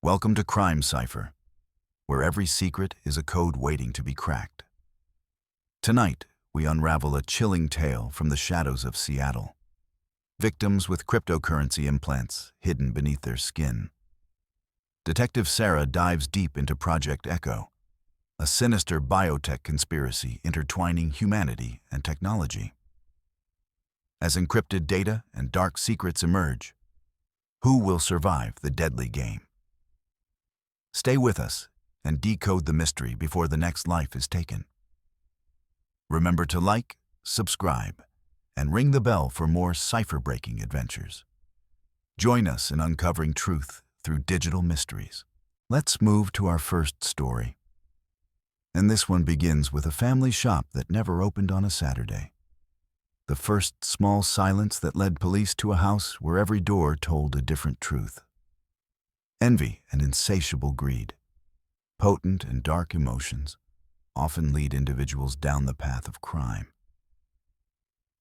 Welcome to Crime Cipher, where every secret is a code waiting to be cracked. Tonight, we unravel a chilling tale from the shadows of Seattle. Victims with cryptocurrency implants hidden beneath their skin. Detective Sara dives deep into Project Echo, a sinister biotech conspiracy intertwining humanity and technology. As encrypted data and dark secrets emerge, who will survive the deadly game? Stay with us and decode the mystery before the next life is taken. Remember to like, subscribe, and ring the bell for more cipher-breaking adventures. Join us in uncovering truth through digital mysteries. Let's move to our first story. And this one begins with a family shop that never opened on a Saturday. The first small silence that led police to a house where every door told a different truth. Envy and insatiable greed, potent and dark emotions, often lead individuals down the path of crime.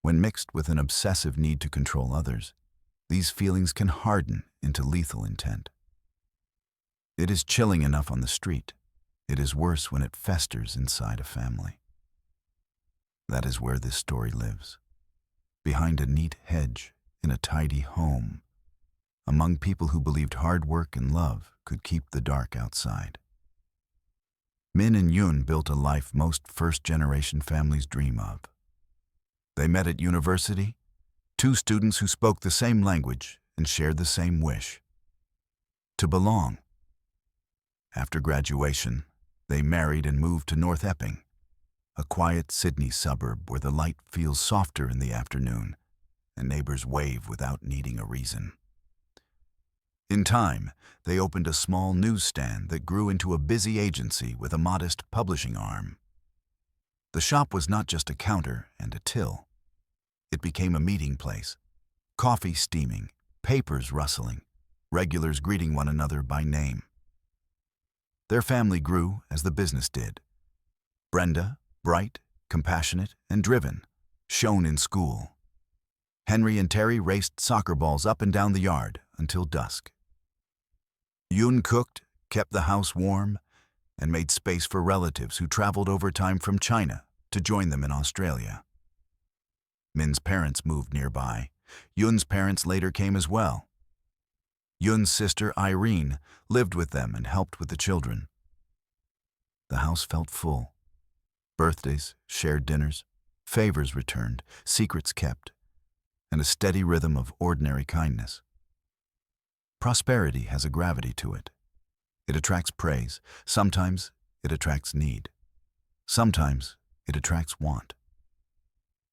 When mixed with an obsessive need to control others, these feelings can harden into lethal intent. It is chilling enough on the street. It is worse when it festers inside a family. That is where this story lives. Behind a neat hedge, in a tidy home, among people who believed hard work and love could keep the dark outside. Min and Yun built a life most first-generation families dream of. They met at university, two students who spoke the same language and shared the same wish: to belong. After graduation, they married and moved to North Epping, a quiet Sydney suburb where the light feels softer in the afternoon and neighbors wave without needing a reason. In time, they opened a small newsstand that grew into a busy agency with a modest publishing arm. The shop was not just a counter and a till. It became a meeting place, coffee steaming, papers rustling, regulars greeting one another by name. Their family grew as the business did. Brenda, bright, compassionate, and driven, shone in school. Henry and Terry raced soccer balls up and down the yard until dusk. Yun cooked, kept the house warm, and made space for relatives who traveled overtime from China to join them in Australia. Min's parents moved nearby. Yun's parents later came as well. Yun's sister, Irene, lived with them and helped with the children. The house felt full. Birthdays, shared dinners, favors returned, secrets kept, and a steady rhythm of ordinary kindness. Prosperity has a gravity to it. It attracts praise. Sometimes it attracts need. Sometimes it attracts want.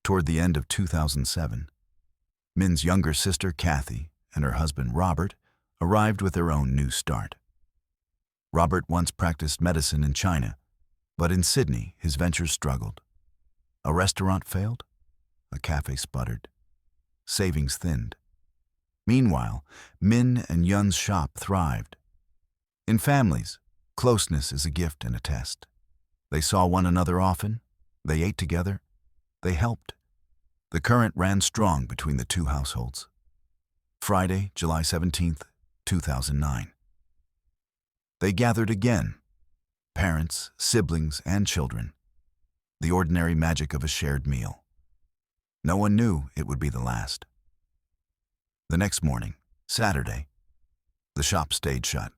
Toward the end of 2007, Min's younger sister, Kathy, and her husband, Robert, arrived with their own new start. Robert once practiced medicine in China, but in Sydney, his ventures struggled. A restaurant failed. A cafe sputtered. Savings thinned. Meanwhile, Min and Yun's shop thrived. In families, closeness is a gift and a test. They saw one another often. They ate together. They helped. The current ran strong between the two households. Friday, July 17th, 2009. They gathered again. Parents, siblings, and children. The ordinary magic of a shared meal. No one knew it would be the last. The next morning, Saturday, the shop stayed shut.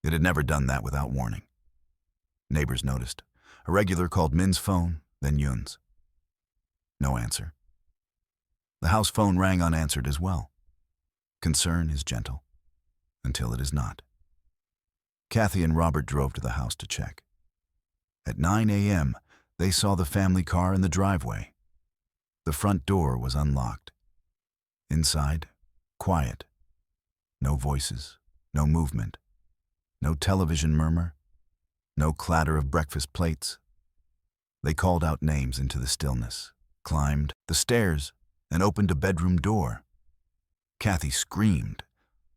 It had never done that without warning. Neighbors noticed. A regular called Min's phone, then Yun's. No answer. The house phone rang unanswered as well. Concern is gentle, until it is not. Kathy and Robert drove to the house to check. At 9 a.m., they saw the family car in the driveway. The front door was unlocked. Inside, quiet. No voices, no movement, no television murmur, no clatter of breakfast plates. They called out names into the stillness, climbed the stairs, and opened a bedroom door. Kathy screamed.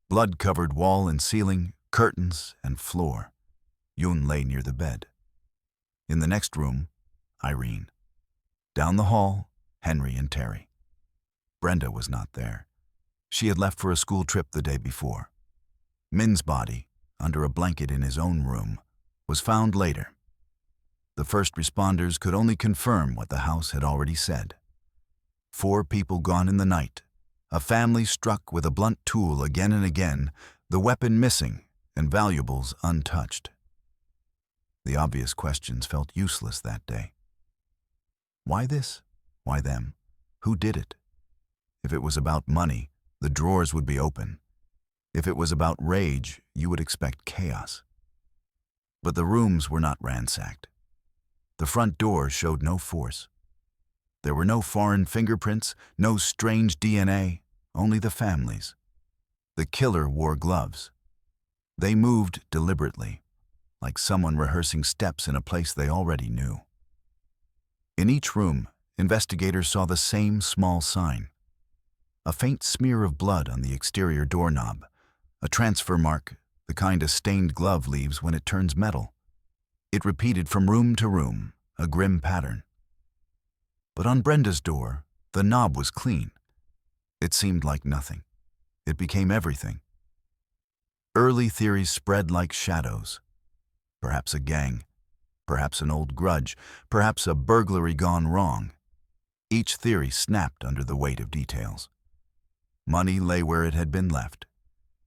Blood-covered wall and ceiling, curtains and floor. Yun lay near the bed. In the next room, Irene. Down the hall, Henry and Terry. Brenda was not there. She had left for a school trip the day before. Min's body, under a blanket in his own room, was found later. The first responders could only confirm what the house had already said. 4 people gone in the night, a family struck with a blunt tool again and again, the weapon missing and valuables untouched. The obvious questions felt useless that day. Why this? Why them? Who did it? If it was about money, the drawers would be open. If it was about rage, you would expect chaos. But the rooms were not ransacked. The front door showed no force. There were no foreign fingerprints, no strange DNA, only the families. The killer wore gloves. They moved deliberately, like someone rehearsing steps in a place they already knew. In each room, investigators saw the same small sign. A faint smear of blood on the exterior doorknob, a transfer mark, the kind a stained glove leaves when it turns metal. It repeated from room to room, a grim pattern. But on Brenda's door, the knob was clean. It seemed like nothing. It became everything. Early theories spread like shadows. Perhaps a gang, perhaps an old grudge, perhaps a burglary gone wrong. Each theory snapped under the weight of details. Money lay where it had been left.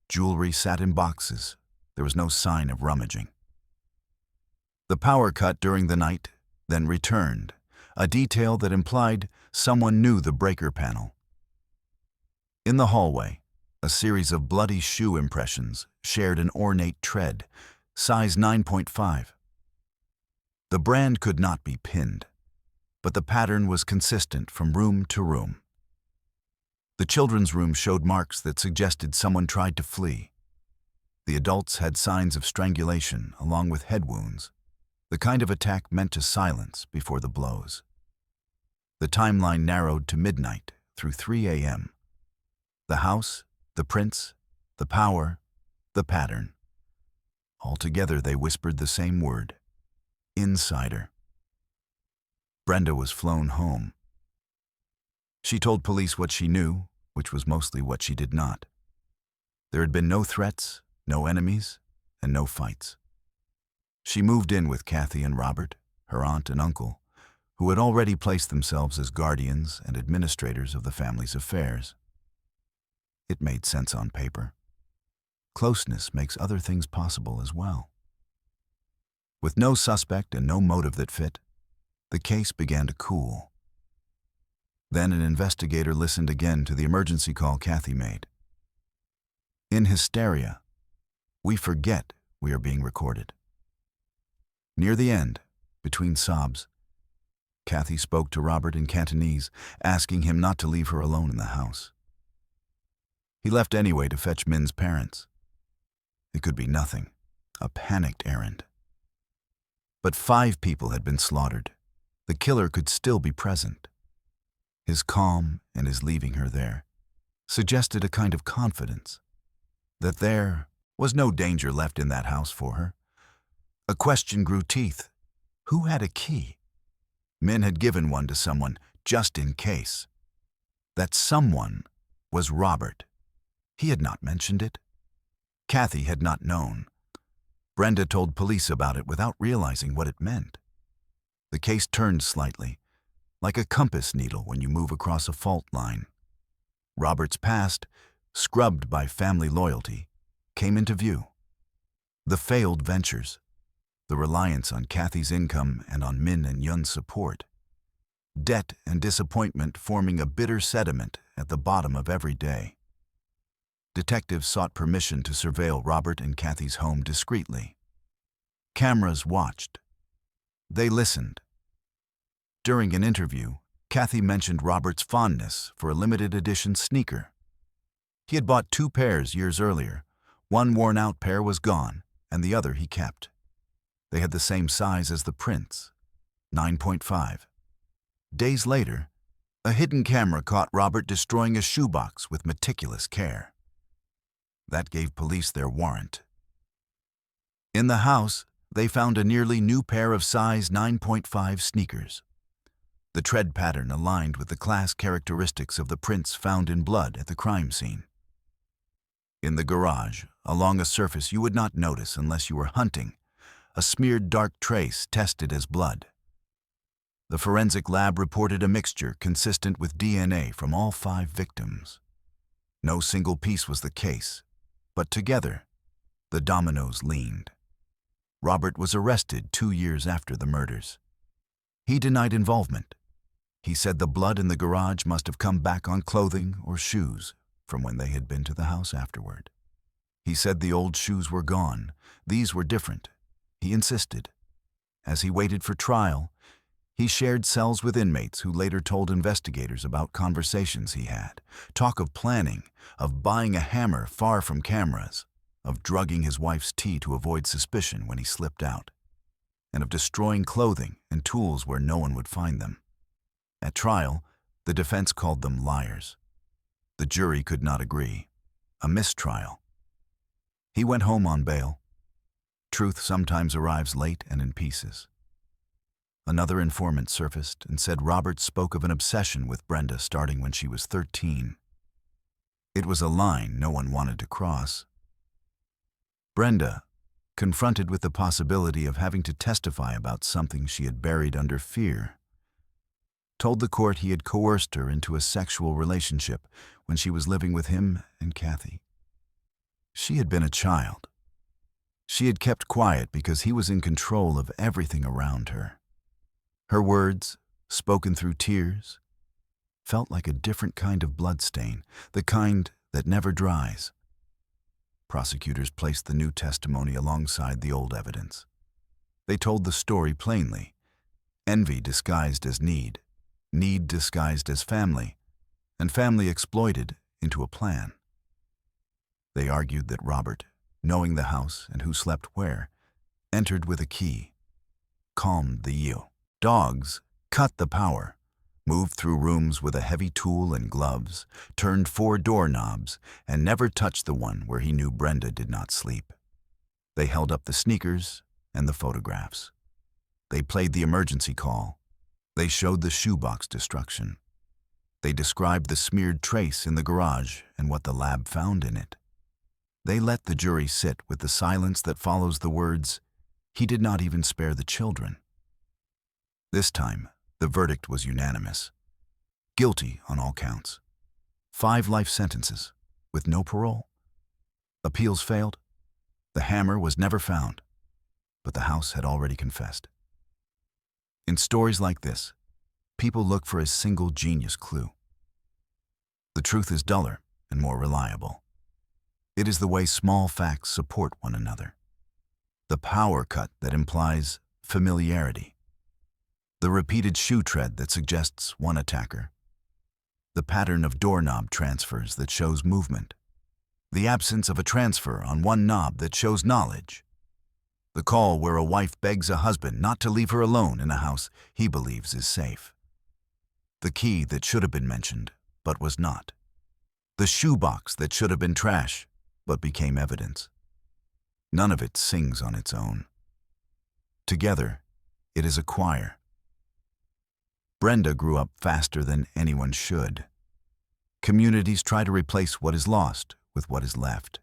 Jewelry sat in boxes. There was no sign of rummaging. The power cut during the night, then returned, a detail that implied someone knew the breaker panel. In the hallway, a series of bloody shoe impressions shared an ornate tread, size 9.5. The brand could not be pinned, but the pattern was consistent from room to room. The children's room showed marks that suggested someone tried to flee. The adults had signs of strangulation along with head wounds, the kind of attack meant to silence before the blows. The timeline narrowed to midnight through 3 a.m. The house, the prints, the power, the pattern. Altogether they whispered the same word: insider. Brenda was flown home. She told police what she knew, which was mostly what she did not. There had been no threats, no enemies, and no fights. She moved in with Kathy and Robert, her aunt and uncle, who had already placed themselves as guardians and administrators of the family's affairs. It made sense on paper. Closeness makes other things possible as well. With no suspect and no motive that fit, the case began to cool. Then an investigator listened again to the emergency call Kathy made. In hysteria, we forget we are being recorded. Near the end, between sobs, Kathy spoke to Robert in Cantonese, asking him not to leave her alone in the house. He left anyway to fetch Min's parents. It could be nothing, a panicked errand. But 5 people had been slaughtered. The killer could still be present. His calm and his leaving her there suggested a kind of confidence, that there was no danger left in that house for her. A question grew teeth. Who had a key? Min had given one to someone, just in case. That someone was Robert. He had not mentioned it. Kathy had not known. Brenda told police about it without realizing what it meant. The case turned slightly, like a compass needle when you move across a fault line. Robert's past, scrubbed by family loyalty, came into view. The failed ventures, the reliance on Kathy's income and on Min and Yun's support, debt and disappointment forming a bitter sediment at the bottom of every day. Detectives sought permission to surveil Robert and Kathy's home discreetly. Cameras watched. They listened. During an interview, Kathy mentioned Robert's fondness for a limited edition sneaker. He had bought 2 pairs years earlier. One worn-out pair was gone, and the other he kept. They had the same size as the prints, 9.5. Days later, a hidden camera caught Robert destroying a shoebox with meticulous care. That gave police their warrant. In the house, they found a nearly new pair of size 9.5 sneakers. The tread pattern aligned with the class characteristics of the prints found in blood at the crime scene. In the garage, along a surface you would not notice unless you were hunting, a smeared dark trace tested as blood. The forensic lab reported a mixture consistent with DNA from all 5 victims. No single piece was the case, but together, the dominoes leaned. Robert was arrested 2 years after the murders. He denied involvement. He said the blood in the garage must have come back on clothing or shoes from when they had been to the house afterward. He said the old shoes were gone. These were different. He insisted. As he waited for trial, he shared cells with inmates who later told investigators about conversations he had, talk of planning, of buying a hammer far from cameras, of drugging his wife's tea to avoid suspicion when he slipped out, and of destroying clothing and tools where no one would find them. At trial, the defense called them liars. The jury could not agree. A mistrial. He went home on bail. Truth sometimes arrives late and in pieces. Another informant surfaced and said Robert spoke of an obsession with Brenda starting when she was 13. It was a line no one wanted to cross. Brenda, confronted with the possibility of having to testify about something she had buried under fear, told the court he had coerced her into a sexual relationship when she was living with him and Kathy. She had been a child. She had kept quiet because he was in control of everything around her. Her words, spoken through tears, felt like a different kind of bloodstain, the kind that never dries. Prosecutors placed the new testimony alongside the old evidence. They told the story plainly. Envy disguised as need disguised as family, and family exploited into a plan. They argued that Robert, knowing the house and who slept where, entered with a key, calmed the yield. Dogs cut the power, moved through rooms with a heavy tool and gloves, turned 4 doorknobs, and never touched the one where he knew Brenda did not sleep. They held up the sneakers and the photographs. They played the emergency call. They showed the shoebox destruction. They described the smeared trace in the garage and what the lab found in it. They let the jury sit with the silence that follows the words, "He did not even spare the children." This time, the verdict was unanimous. Guilty on all counts. 5 life sentences, with no parole. Appeals failed. The hammer was never found, but the house had already confessed. In stories like this, people look for a single genius clue. The truth is duller and more reliable. It is the way small facts support one another. The power cut that implies familiarity. The repeated shoe tread that suggests one attacker. The pattern of doorknob transfers that shows movement. The absence of a transfer on one knob that shows knowledge. The call where a wife begs a husband not to leave her alone in a house he believes is safe. The key that should have been mentioned, but was not. The shoebox that should have been trash, but became evidence. None of it sings on its own. Together, it is a choir. Brenda grew up faster than anyone should. Communities try to replace what is lost with what is left.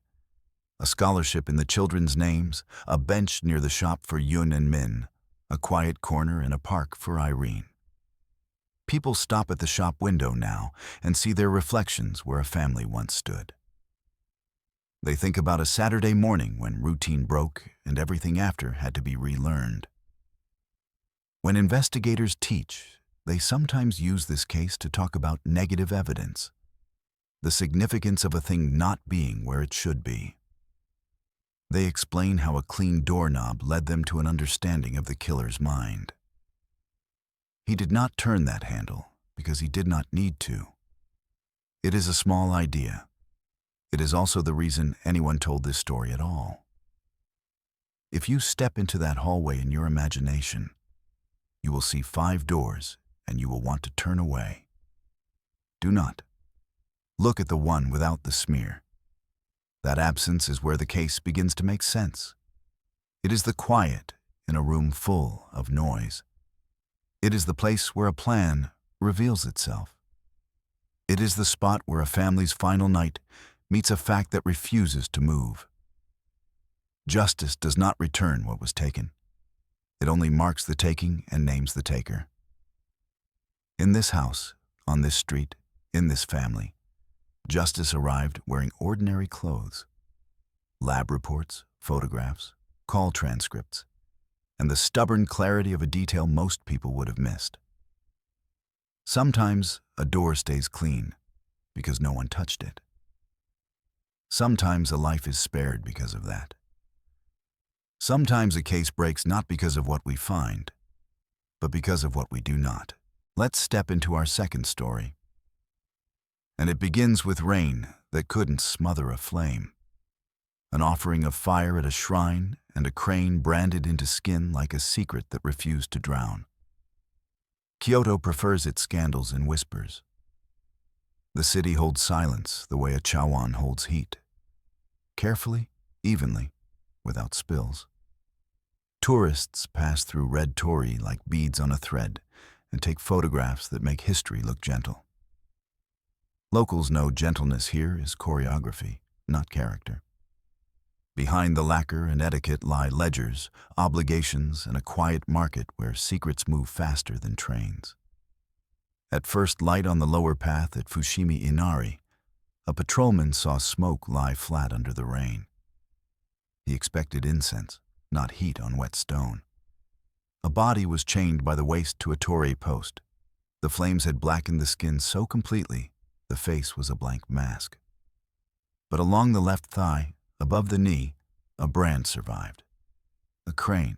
A scholarship in the children's names, a bench near the shop for Yun and Min, a quiet corner in a park for Irene. People stop at the shop window now and see their reflections where a family once stood. They think about a Saturday morning when routine broke and everything after had to be relearned. When investigators teach, they sometimes use this case to talk about negative evidence, the significance of a thing not being where it should be. They explain how a clean doorknob led them to an understanding of the killer's mind. He did not turn that handle because he did not need to. It is a small idea. It is also the reason anyone told this story at all. If you step into that hallway in your imagination, you will see 5 doors and you will want to turn away. Do not. Look at the one without the smear. That absence is where the case begins to make sense. It is the quiet in a room full of noise. It is the place where a plan reveals itself. It is the spot where a family's final night meets a fact that refuses to move. Justice does not return what was taken. It only marks the taking and names the taker. In this house, on this street, in this family, justice arrived wearing ordinary clothes. Lab reports, photographs, call transcripts, and the stubborn clarity of a detail most people would have missed. Sometimes a door stays clean because no one touched it. Sometimes a life is spared because of that. Sometimes a case breaks not because of what we find, but because of what we do not. Let's step into our second story. And it begins with rain that couldn't smother a flame. An offering of fire at a shrine and a crane branded into skin like a secret that refused to drown. Kyoto prefers its scandals in whispers. The city holds silence the way a chawan holds heat. Carefully, evenly, without spills. Tourists pass through red torii like beads on a thread and take photographs that make history look gentle. Locals know gentleness here is choreography, not character. Behind the lacquer and etiquette lie ledgers, obligations, and a quiet market where secrets move faster than trains. At first light on the lower path at Fushimi Inari, a patrolman saw smoke lie flat under the rain. He expected incense, not heat on wet stone. A body was chained by the waist to a torii post. The flames had blackened the skin so completely, the face was a blank mask. But along the left thigh, above the knee, a brand survived. A crane.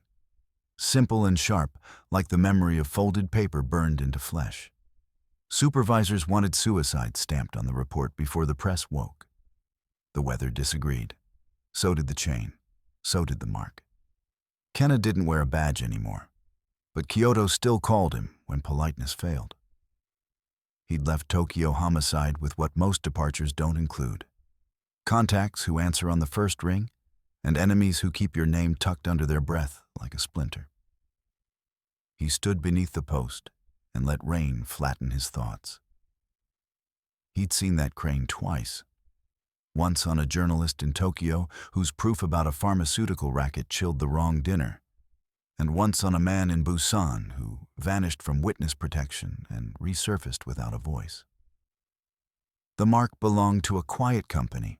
Simple and sharp, like the memory of folded paper burned into flesh. Supervisors wanted suicide stamped on the report before the press woke. The weather disagreed. So did the chain. So did the mark. Kenna didn't wear a badge anymore, but Kyoto still called him when politeness failed. He'd left Tokyo homicide with what most departures don't include. Contacts who answer on the first ring, and enemies who keep your name tucked under their breath like a splinter. He stood beneath the post and let rain flatten his thoughts. He'd seen that crane twice. Once on a journalist in Tokyo whose proof about a pharmaceutical racket chilled the wrong dinner, and once on a man in Busan who vanished from witness protection and resurfaced without a voice. The mark belonged to a quiet company,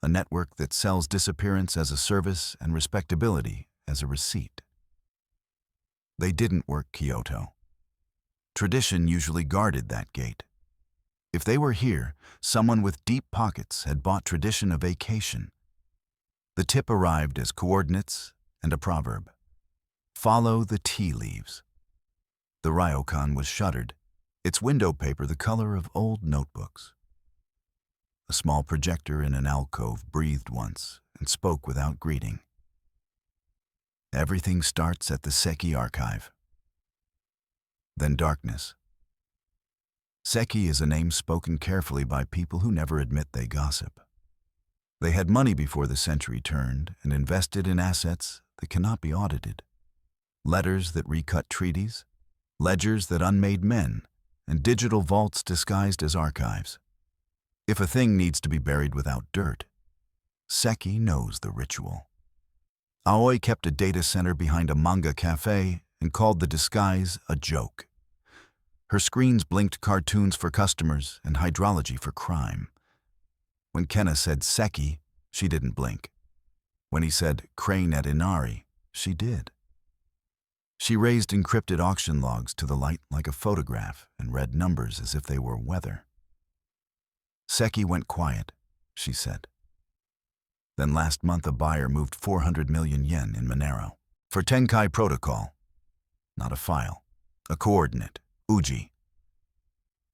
a network that sells disappearance as a service and respectability as a receipt. They didn't work Kyoto. Tradition usually guarded that gate. If they were here, someone with deep pockets had bought tradition a vacation. The tip arrived as coordinates and a proverb. Follow the tea leaves. The ryokan was shuttered, its window paper the color of old notebooks. A small projector in an alcove breathed once and spoke without greeting. Everything starts at the Seki archive. Then darkness. Seki is a name spoken carefully by people who never admit they gossip. They had money before the century turned and invested in assets that cannot be audited. Letters that recut treaties, ledgers that unmade men, and digital vaults disguised as archives. If a thing needs to be buried without dirt, Seki knows the ritual. Aoi kept a data center behind a manga cafe and called the disguise a joke. Her screens blinked cartoons for customers and hydrology for crime. When Kenna said Seki, she didn't blink. When he said crane at Inari, she did. She raised encrypted auction logs to the light like a photograph and read numbers as if they were weather. Seki went quiet, she said. Then last month a buyer moved 400 million yen in Monero for Tenkai Protocol. Not a file, a coordinate, Uji.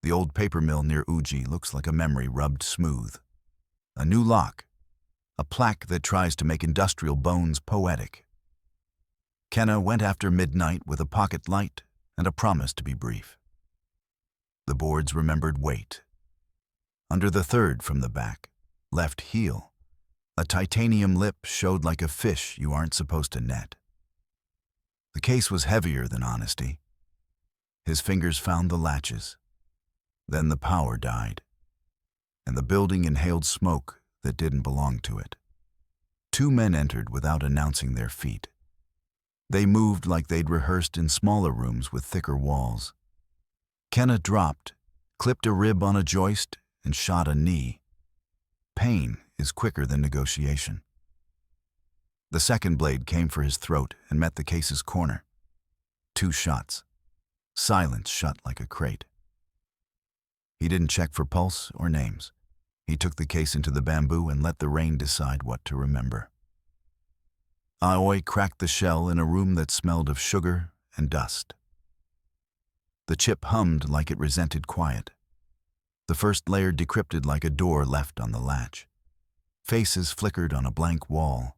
The old paper mill near Uji looks like a memory rubbed smooth. A new lock, a plaque that tries to make industrial bones poetic. Kenna went after midnight with a pocket light and a promise to be brief. The boards remembered weight. Under the third from the back, left heel, a titanium lip showed like a fish you aren't supposed to net. The case was heavier than honesty. His fingers found the latches. Then the power died, and the building inhaled smoke that didn't belong to it. Two men entered without announcing their feat. They moved like they'd rehearsed in smaller rooms with thicker walls. Kenna dropped, clipped a rib on a joist, and shot a knee. Pain is quicker than negotiation. The second blade came for his throat and met the case's corner. 2 shots. Silence shut like a crate. He didn't check for pulse or names. He took the case into the bamboo and let the rain decide what to remember. Aoi cracked the shell in a room that smelled of sugar and dust. The chip hummed like it resented quiet. The first layer decrypted like a door left on the latch. Faces flickered on a blank wall.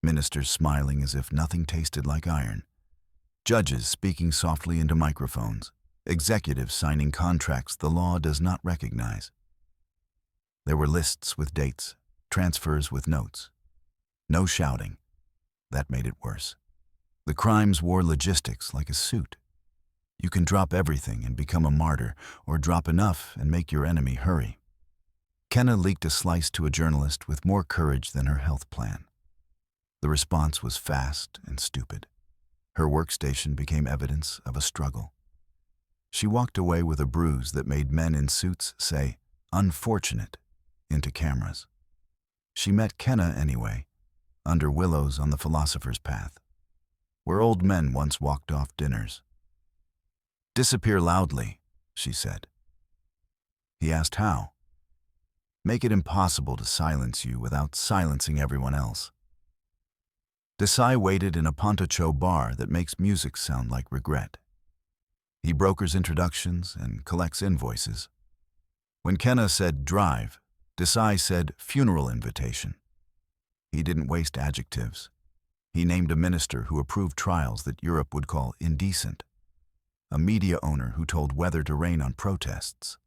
Ministers smiling as if nothing tasted like iron. Judges speaking softly into microphones. Executives signing contracts the law does not recognize. There were lists with dates, transfers with notes. No shouting. That made it worse. The crimes wore logistics like a suit. You can drop everything and become a martyr, or drop enough and make your enemy hurry. Kenna leaked a slice to a journalist with more courage than her health plan. The response was fast and stupid. Her workstation became evidence of a struggle. She walked away with a bruise that made men in suits say, "Unfortunate," into cameras. She met Kenna anyway, under willows on the philosopher's path, where old men once walked off dinners. "Disappear loudly," she said. He asked how. "Make it impossible to silence you without silencing everyone else." Desai waited in a Pontocho bar that makes music sound like regret. He brokers introductions and collects invoices. When Kenna said drive, Desai said funeral invitation. He didn't waste adjectives. He named a minister who approved trials that Europe would call indecent, a media owner who told weather to rain on protests,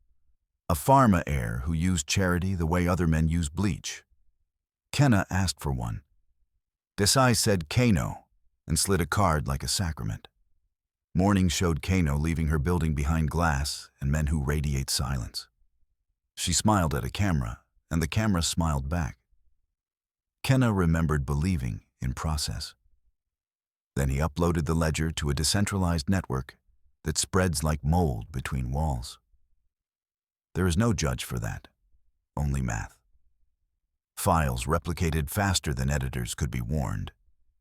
a pharma heir who used charity the way other men use bleach. Kenna asked for one. Desai said Kano and slid a card like a sacrament. Morning showed Kano leaving her building behind glass and men who radiate silence. She smiled at a camera, and the camera smiled back. Kenna remembered believing in process. Then he uploaded the ledger to a decentralized network that spreads like mold between walls. There is no judge for that, only math. Files replicated faster than editors could be warned.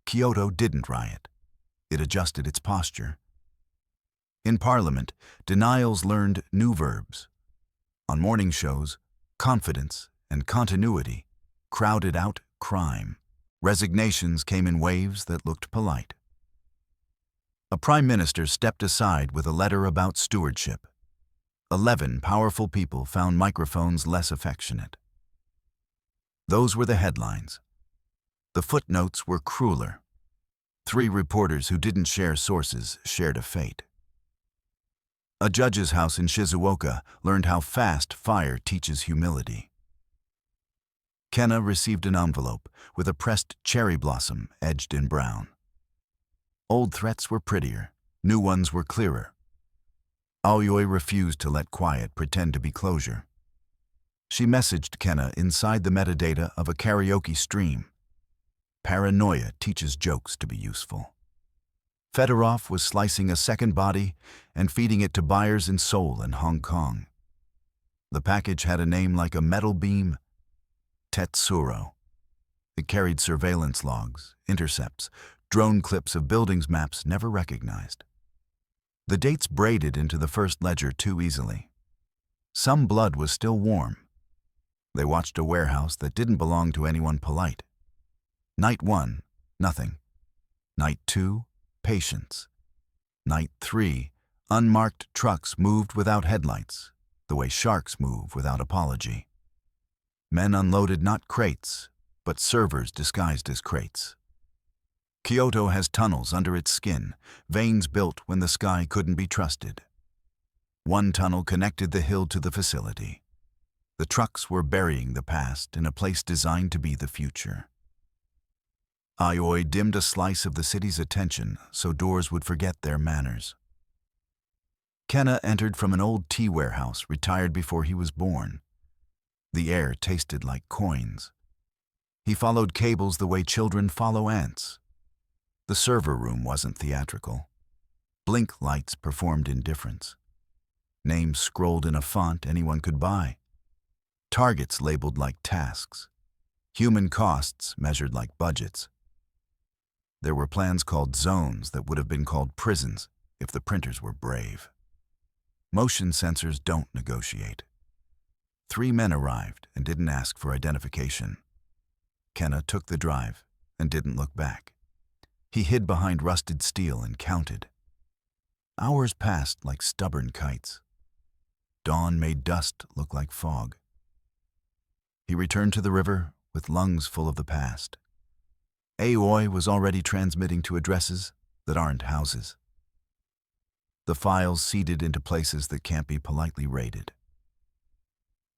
Kyoto didn't riot. It adjusted its posture. In Parliament, denials learned new verbs. On morning shows, confidence and continuity crowded out crime. Resignations came in waves that looked polite. A prime minister stepped aside with a letter about stewardship. 11 powerful people found microphones less affectionate. Those were the headlines. The footnotes were crueler. 3 reporters who didn't share sources shared a fate. A judge's house in Shizuoka learned how fast fire teaches humility. Kenna received an envelope with a pressed cherry blossom edged in brown. Old threats were prettier, new ones were clearer. Aoi refused to let quiet pretend to be closure. She messaged Kenna inside the metadata of a karaoke stream. Paranoia teaches jokes to be useful. Fedorov was slicing a second body and feeding it to buyers in Seoul and Hong Kong. The package had a name like a metal beam, Tetsuro. It carried surveillance logs, intercepts, drone clips of buildings maps never recognized. The dates braided into the first ledger too easily. Some blood was still warm. They watched a warehouse that didn't belong to anyone polite. Night 1, nothing. Night 2, patience. Night 3, unmarked trucks moved without headlights, the way sharks move without apology. Men unloaded not crates, but servers disguised as crates. Kyoto has tunnels under its skin, veins built when the sky couldn't be trusted. One tunnel connected the hill to the facility. The trucks were burying the past in a place designed to be the future. Aoi dimmed a slice of the city's attention so doors would forget their manners. Kenna entered from an old tea warehouse retired before he was born. The air tasted like coins. He followed cables the way children follow ants. The server room wasn't theatrical. Blink lights performed indifference. Names scrolled in a font anyone could buy. Targets labeled like tasks. Human costs measured like budgets. There were plans called zones that would have been called prisons if the printers were brave. Motion sensors don't negotiate. 3 men arrived and didn't ask for identification. Kenna took the drive and didn't look back. He hid behind rusted steel and counted. Hours passed like stubborn kites. Dawn made dust look like fog. He returned to the river with lungs full of the past. Aoi was already transmitting to addresses that aren't houses. The files seeded into places that can't be politely raided.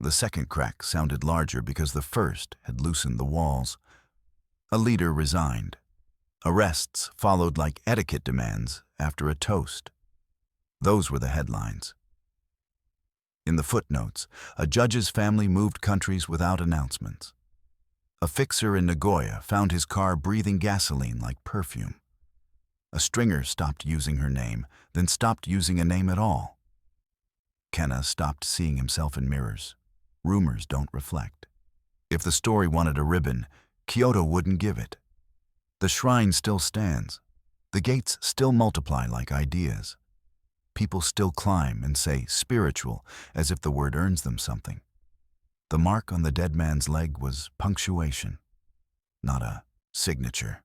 The second crack sounded larger because the first had loosened the walls. A leader resigned. Arrests followed like etiquette demands after a toast. Those were the headlines. In the footnotes, a judge's family moved countries without announcements. A fixer in Nagoya found his car breathing gasoline like perfume. A stringer stopped using her name, then stopped using a name at all. Kenna stopped seeing himself in mirrors. Rumors don't reflect. If the story wanted a ribbon, Kyoto wouldn't give it. The shrine still stands. The gates still multiply like ideas. People still climb and say spiritual as if the word earns them something. The mark on the dead man's leg was punctuation, not a signature.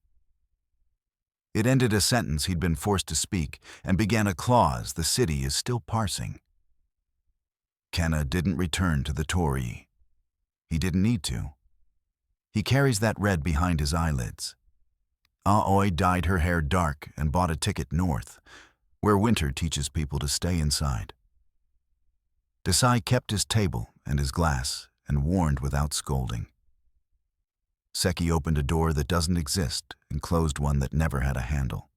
It ended a sentence he'd been forced to speak and began a clause the city is still parsing. Kenna didn't return to the Torii. He didn't need to. He carries that red behind his eyelids. Aoi dyed her hair dark and bought a ticket north, where winter teaches people to stay inside. Desai kept his table and his glass and warned without scolding. Seki opened a door that doesn't exist and closed one that never had a handle.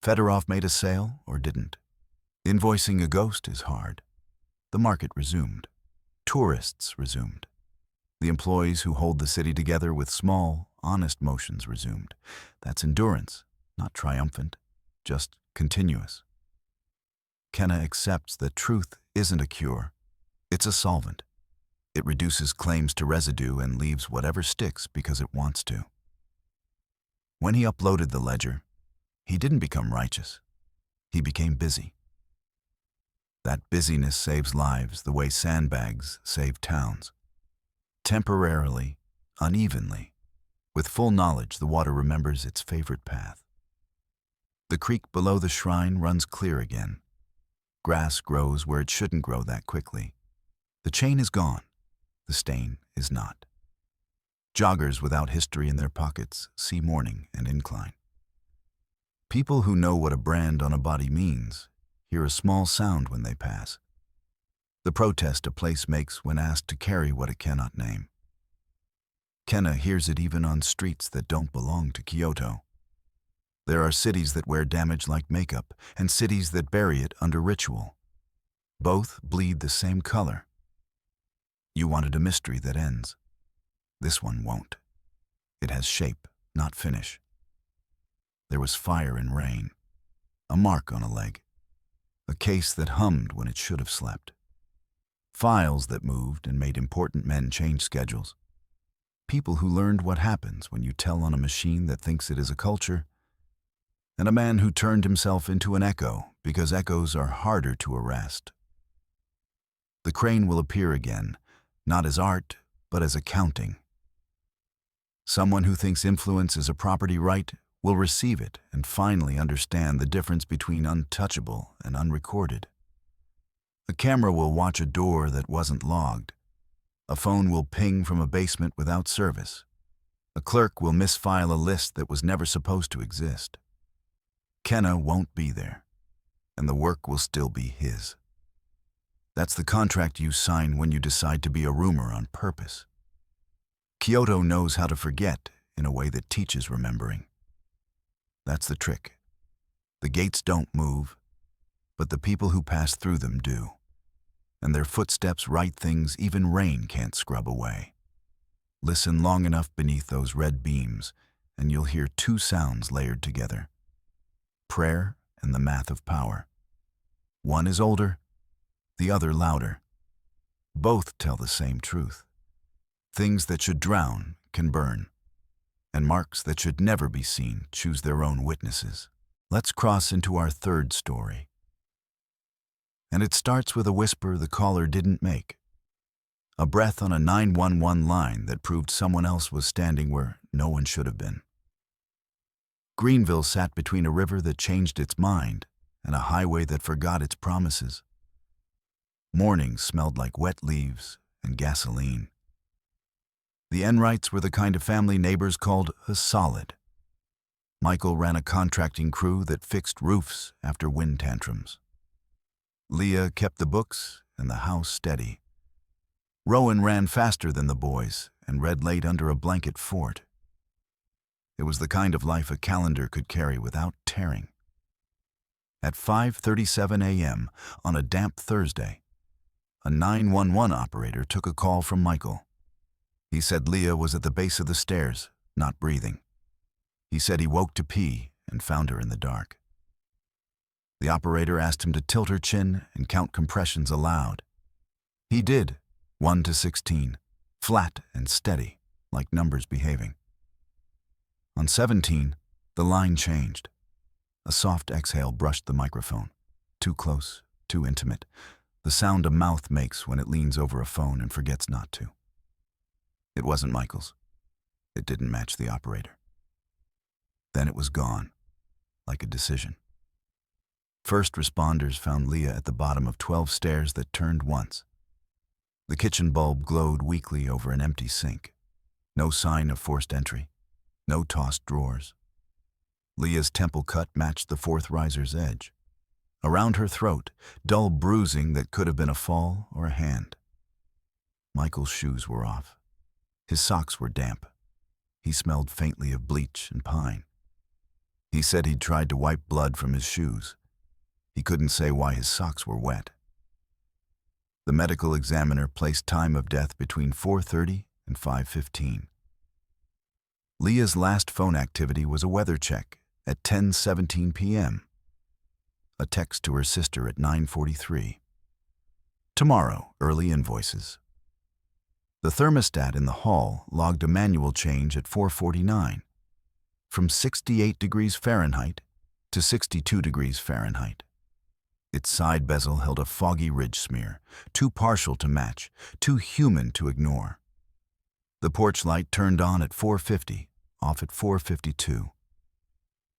Fedorov made a sale or didn't. Invoicing a ghost is hard. The market resumed. Tourists resumed. The employees who hold the city together with small, honest motions resumed. That's endurance, not triumphant, just continuous. Kenna accepts that truth isn't a cure. It's a solvent. It reduces claims to residue and leaves whatever sticks because it wants to. When he uploaded the ledger, he didn't become righteous. He became busy. That busyness saves lives the way sandbags save towns. Temporarily, unevenly, with full knowledge the water remembers its favorite path. The creek below the shrine runs clear again. Grass grows where it shouldn't grow that quickly. The chain is gone. The stain is not. Joggers without history in their pockets see morning and incline. People who know what a brand on a body means hear a small sound when they pass. The protest a place makes when asked to carry what it cannot name. Kenna hears it even on streets that don't belong to Kyoto. There are cities that wear damage like makeup and cities that bury it under ritual. Both bleed the same color. You wanted a mystery that ends. This one won't. It has shape, not finish. There was fire and rain, a mark on a leg, a case that hummed when it should have slept, files that moved and made important men change schedules, people who learned what happens when you tell on a machine that thinks it is a culture, and a man who turned himself into an echo because echoes are harder to arrest. The crane will appear again, not as art, but as accounting. Someone who thinks influence is a property right will receive it and finally understand the difference between untouchable and unrecorded. A camera will watch a door that wasn't logged. A phone will ping from a basement without service. A clerk will misfile a list that was never supposed to exist. Kenna won't be there, and the work will still be his. That's the contract you sign when you decide to be a rumor on purpose. Kyoto knows how to forget in a way that teaches remembering. That's the trick. The gates don't move, but the people who pass through them do. And their footsteps write things even rain can't scrub away. Listen long enough beneath those red beams, and you'll hear two sounds layered together: prayer and the math of power. One is older, the other louder. Both tell the same truth. Things that should drown can burn, and marks that should never be seen choose their own witnesses. Let's cross into our third story. And it starts with a whisper the caller didn't make. A breath on a 911 line that proved someone else was standing where no one should have been. Greenville sat between a river that changed its mind and a highway that forgot its promises. Mornings smelled like wet leaves and gasoline. The Enrights were the kind of family neighbors called a solid. Michael ran a contracting crew that fixed roofs after wind tantrums. Leah kept the books and the house steady. Rowan ran faster than the boys and read late under a blanket fort. It was the kind of life a calendar could carry without tearing. At 5:37 a.m. on a damp Thursday, a 911 operator took a call from Michael. He said Leah was at the base of the stairs, not breathing. He said he woke to pee and found her in the dark. The operator asked him to tilt her chin and count compressions aloud. He did, 1 to 16, flat and steady, like numbers behaving. On 17, the line changed. A soft exhale brushed the microphone. Too close, too intimate. The sound a mouth makes when it leans over a phone and forgets not to. It wasn't Michael's. It didn't match the operator. Then it was gone, like a decision. First responders found Leah at the bottom of 12 stairs that turned once. The kitchen bulb glowed weakly over an empty sink. No sign of forced entry. No tossed drawers. Leah's temple cut matched the fourth riser's edge. Around her throat, dull bruising that could have been a fall or a hand. Michael's shoes were off. His socks were damp. He smelled faintly of bleach and pine. He said he'd tried to wipe blood from his shoes. He couldn't say why his socks were wet. The medical examiner placed time of death between 4:30 and 5:15. Leah's last phone activity was a weather check at 10:17 p.m. A text to her sister at 9:43. Tomorrow, early invoices. The thermostat in the hall logged a manual change at 4:49, from 68 degrees Fahrenheit to 62 degrees Fahrenheit. Its side bezel held a foggy ridge smear, too partial to match, too human to ignore. The porch light turned on at 4:50, off at 4:52.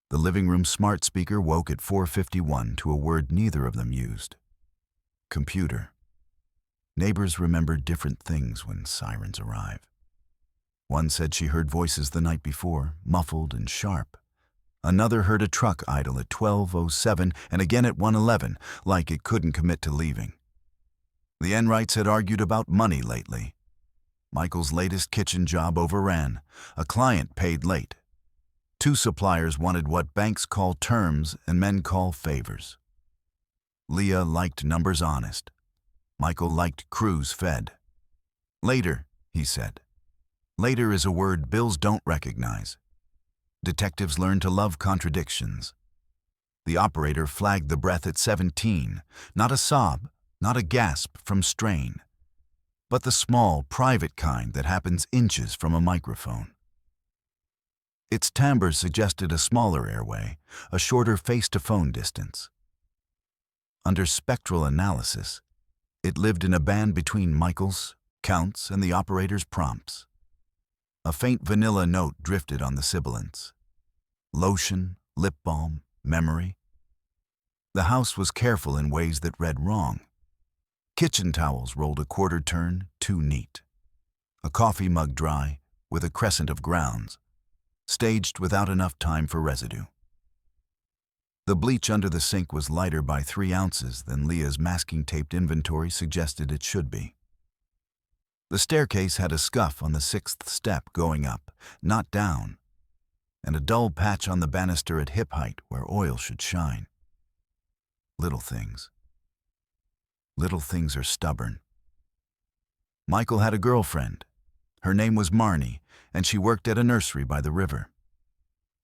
The living room smart speaker woke at 4:51 to a word neither of them used: computer. Neighbors remembered different things when sirens arrive. One said she heard voices the night before, muffled and sharp. Another heard a truck idle at 12:07 and again at 1:11, like it couldn't commit to leaving. The Enrights had argued about money lately. Michael's latest kitchen job overran. A client paid late. Two suppliers wanted what banks call terms and men call favors. Leah liked numbers honest. Michael liked crews fed. Later, he said. Later is a word bills don't recognize. Detectives learn to love contradictions. The operator flagged the breath at 17, not a sob, not a gasp from strain, but the small, private kind that happens inches from a microphone. Its timbre suggested a smaller airway, a shorter face-to-phone distance. Under spectral analysis, it lived in a band between Michael's, Count's, and the operator's prompts. A faint vanilla note drifted on the sibilants. Lotion, lip balm, memory. The house was careful in ways that read wrong. Kitchen towels rolled a quarter turn, too neat. A coffee mug dry, with a crescent of grounds, staged without enough time for residue. The bleach under the sink was lighter by 3 ounces than Leah's masking-taped inventory suggested it should be. The staircase had a scuff on the 6th step going up, not down, and a dull patch on the banister at hip height where oil should shine. Little things. Little things are stubborn. Michael had a girlfriend, Her name was Marnie, and she worked at a nursery by the river.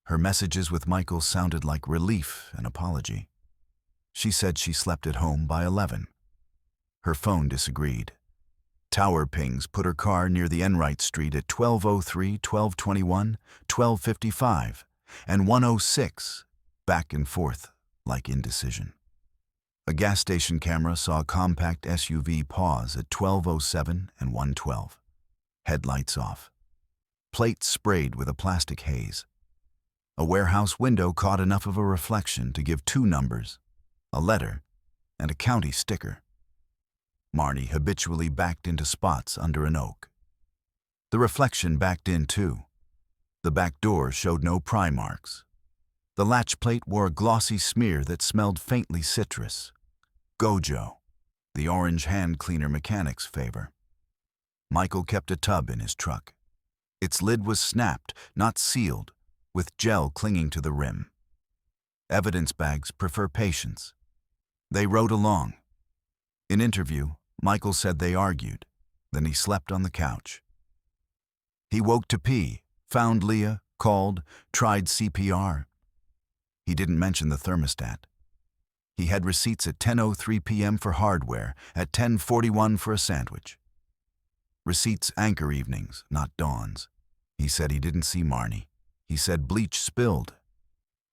Her messages with Michael sounded like relief and apology. She said she slept at home by 11. Her phone disagreed. Tower pings put her car near the Enright Street at 12:03, 12:21, 12:55, and 1:06, back and forth like indecision. A gas station camera saw a compact SUV pause at 12:07 and 1:12. Headlights off. Plates sprayed with a plastic haze. A warehouse window caught enough of a reflection to give 2 numbers, a letter, and a county sticker. Marnie habitually backed into spots under an oak. The reflection backed in too. The back door showed no pry marks. The latch plate wore a glossy smear that smelled faintly citrus. Gojo, the orange hand cleaner mechanics favor. Michael kept a tub in his truck. Its lid was snapped, not sealed, with gel clinging to the rim. Evidence bags prefer patience. They rode along. In interview, Michael said they argued, then he slept on the couch. He woke to pee, found Leah, called, tried CPR. He didn't mention the thermostat. He had receipts at 10:03 p.m. for hardware, at 10:41 for a sandwich. Receipts anchor evenings, not dawns. He said he didn't see Marnie. He said bleach spilled.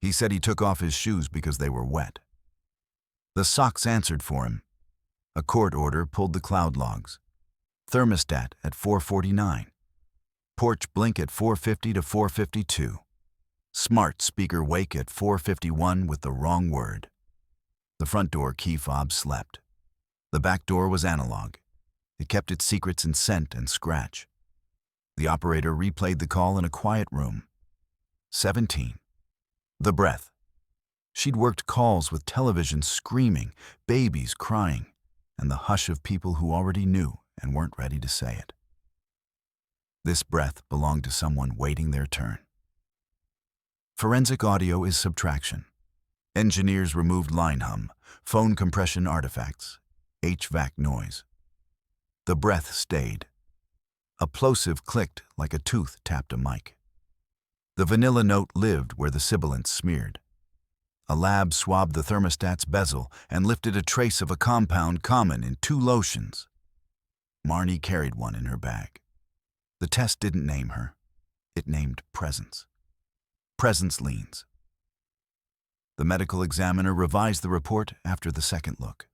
He said he took off his shoes because they were wet. The socks answered for him. A court order pulled the cloud logs. Thermostat at 4:49. Porch blink at 4:50 to 4:52. Smart speaker wake at 4:51 with the wrong word. The front door key fob slept. The back door was analog. It kept its secrets in scent and scratch. The operator replayed the call in a quiet room. 17. The breath. She'd worked calls with television screaming, babies crying, and the hush of people who already knew and weren't ready to say it. This breath belonged to someone waiting their turn. Forensic audio is subtraction. Engineers removed line hum, phone compression artifacts, HVAC noise. The breath stayed. A plosive clicked like a tooth tapped a mic. The vanilla note lived where the sibilants smeared. A lab swabbed the thermostat's bezel and lifted a trace of a compound common in 2 lotions. Marnie carried one in her bag. The test didn't name her. It named presence. Presence leans. The medical examiner revised the report after the second look.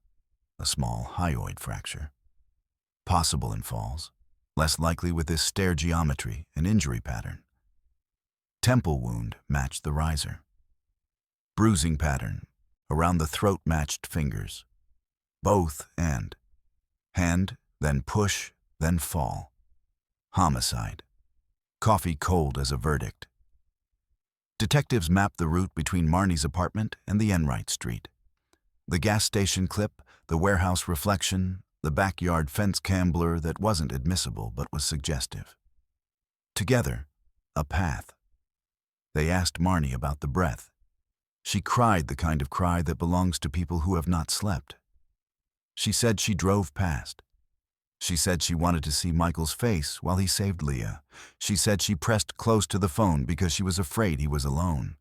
A small hyoid fracture. Possible in falls, less likely with this stair geometry and injury pattern. Temple wound matched the riser. Bruising pattern, around the throat matched fingers. Both and. Hand, then push, then fall. Homicide. Coffee cold as a verdict. Detectives mapped the route between Marnie's apartment and the Enright Street. The gas station clip, the warehouse reflection, the backyard fence cam blur that wasn't admissible but was suggestive. Together, a path. They asked Marnie about the breath. She cried the kind of cry that belongs to people who have not slept. She said she drove past. She said she wanted to see Michael's face while he saved Leah. She said she pressed close to the phone because she was afraid he was alone.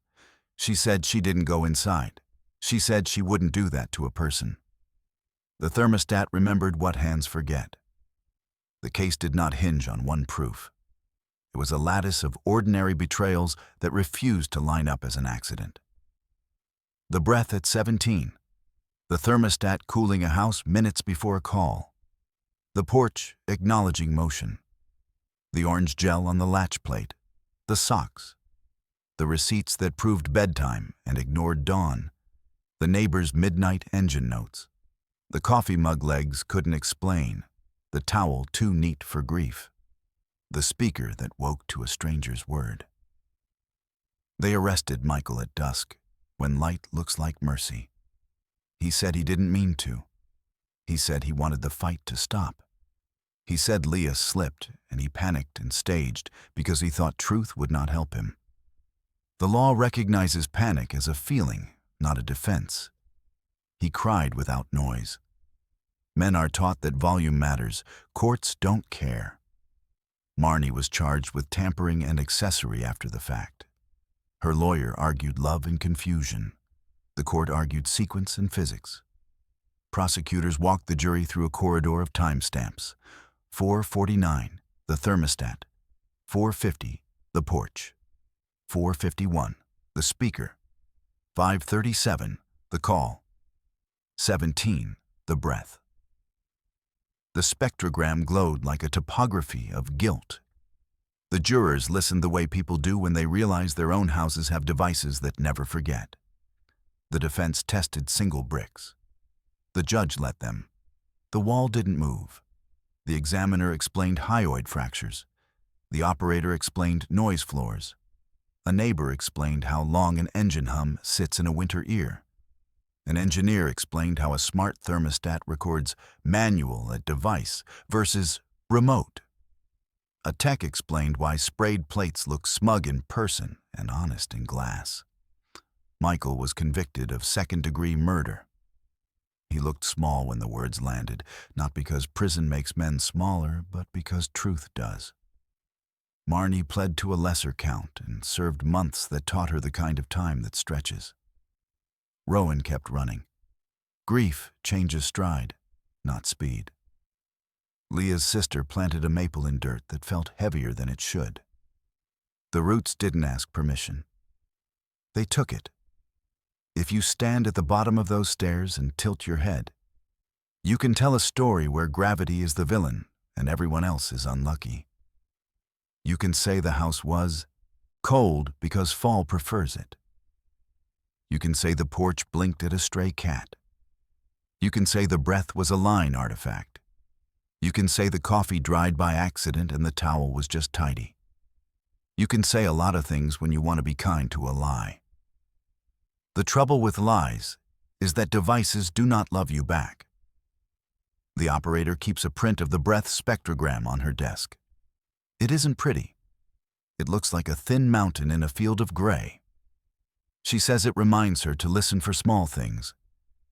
She said she didn't go inside. She said she wouldn't do that to a person. The thermostat remembered what hands forget. The case did not hinge on one proof. It was a lattice of ordinary betrayals that refused to line up as an accident. The breath at 17. The thermostat cooling a house minutes before a call. The porch acknowledging motion. The orange gel on the latch plate. The socks. The receipts that proved bedtime and ignored dawn. The neighbor's midnight engine notes. The coffee mug legs couldn't explain. The towel too neat for grief. The speaker that woke to a stranger's word. They arrested Michael at dusk, when light looks like mercy. He said he didn't mean to. He said he wanted the fight to stop. He said Leah slipped and he panicked and staged because he thought truth would not help him. The law recognizes panic as a feeling, not a defense. He cried without noise. Men are taught that volume matters. Courts don't care. Marnie was charged with tampering and accessory after the fact. Her lawyer argued love and confusion. The court argued sequence and physics. Prosecutors walked the jury through a corridor of timestamps. 4:49, the thermostat. 4:50, the porch. 4:51, the speaker. 5:37, the call. 17, the breath. The spectrogram glowed like a topography of guilt. The jurors listened the way people do when they realize their own houses have devices that never forget. The defense tested single bricks. The judge let them. The wall didn't move. The examiner explained hyoid fractures. The operator explained noise floors. A neighbor explained how long an engine hum sits in a winter ear. An engineer explained how a smart thermostat records manual at device versus remote. A tech explained why sprayed plates look smug in person and honest in glass. Michael was convicted of second-degree murder. He looked small when the words landed, not because prison makes men smaller, but because truth does. Marnie pled to a lesser count and served months that taught her the kind of time that stretches. Rowan kept running. Grief changes stride, not speed. Leah's sister planted a maple in dirt that felt heavier than it should. The roots didn't ask permission. They took it. If you stand at the bottom of those stairs and tilt your head, you can tell a story where gravity is the villain and everyone else is unlucky. You can say the house was cold because fall prefers it. You can say the porch blinked at a stray cat. You can say the breath was a line artifact. You can say the coffee dried by accident and the towel was just tidy. You can say a lot of things when you want to be kind to a lie. The trouble with lies is that devices do not love you back. The operator keeps a print of the breath spectrogram on her desk. It isn't pretty. It looks like a thin mountain in a field of gray. She says it reminds her to listen for small things.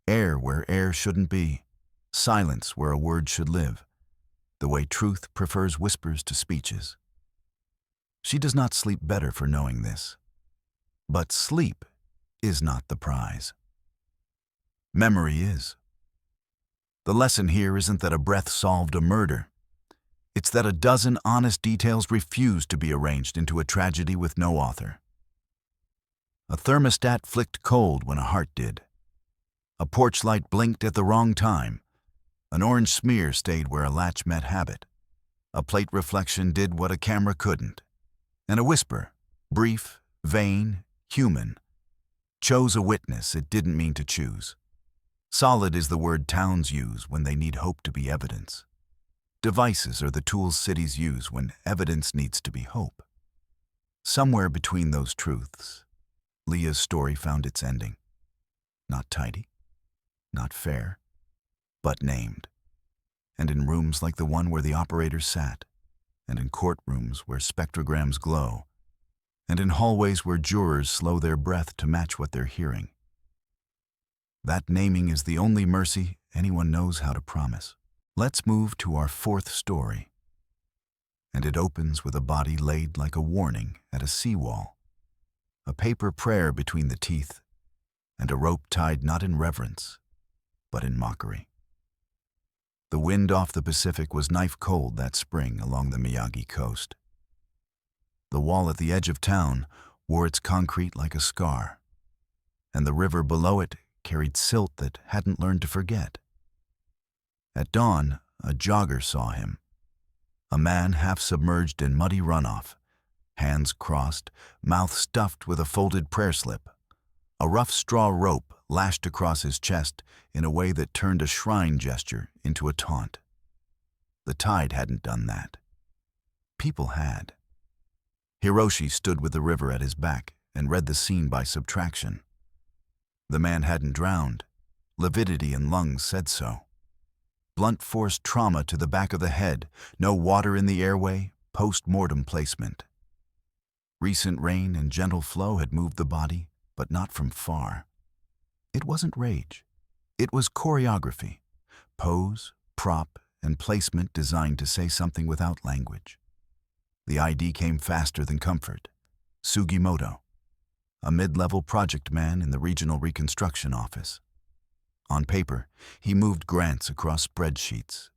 Air where air shouldn't be. Silence where a word should live. The way truth prefers whispers to speeches. She does not sleep better for knowing this. But sleep is not the prize. Memory is. The lesson here isn't that a breath solved a murder. It's that a dozen honest details refused to be arranged into a tragedy with no author. A thermostat flicked cold when a heart did. A porch light blinked at the wrong time. An orange smear stayed where a latch met habit. A plate reflection did what a camera couldn't. And a whisper, brief, vain, human, chose a witness it didn't mean to choose. Solid is the word towns use when they need hope to be evidence. Devices are the tools cities use when evidence needs to be hope. Somewhere between those truths, Leah's story found its ending. Not tidy, not fair, but named. And in rooms like the one where the operator sat, and in courtrooms where spectrograms glow, and in hallways where jurors slow their breath to match what they're hearing. That naming is the only mercy anyone knows how to promise. Let's move to our fourth story. And it opens with a body laid like a warning at a seawall, a paper prayer between the teeth, and a rope tied not in reverence, but in mockery. The wind off the Pacific was knife cold that spring along the Miyagi coast. The wall at the edge of town wore its concrete like a scar, and the river below it carried silt that hadn't learned to forget. At dawn, a jogger saw him, a man half submerged in muddy runoff, hands crossed, mouth stuffed with a folded prayer slip. A rough straw rope lashed across his chest in a way that turned a shrine gesture into a taunt. The tide hadn't done that. People had. Hiroshi stood with the river at his back and read the scene by subtraction. The man hadn't drowned. Lividity in lungs said so. Blunt force trauma to the back of the head, no water in the airway, post-mortem placement. Recent rain and gentle flow had moved the body, but not from far. It wasn't rage. It was choreography, pose, prop, and placement designed to say something without language. The ID came faster than comfort. Sugimoto, a mid-level project man in the regional reconstruction office. On paper, he moved grants across spreadsheets.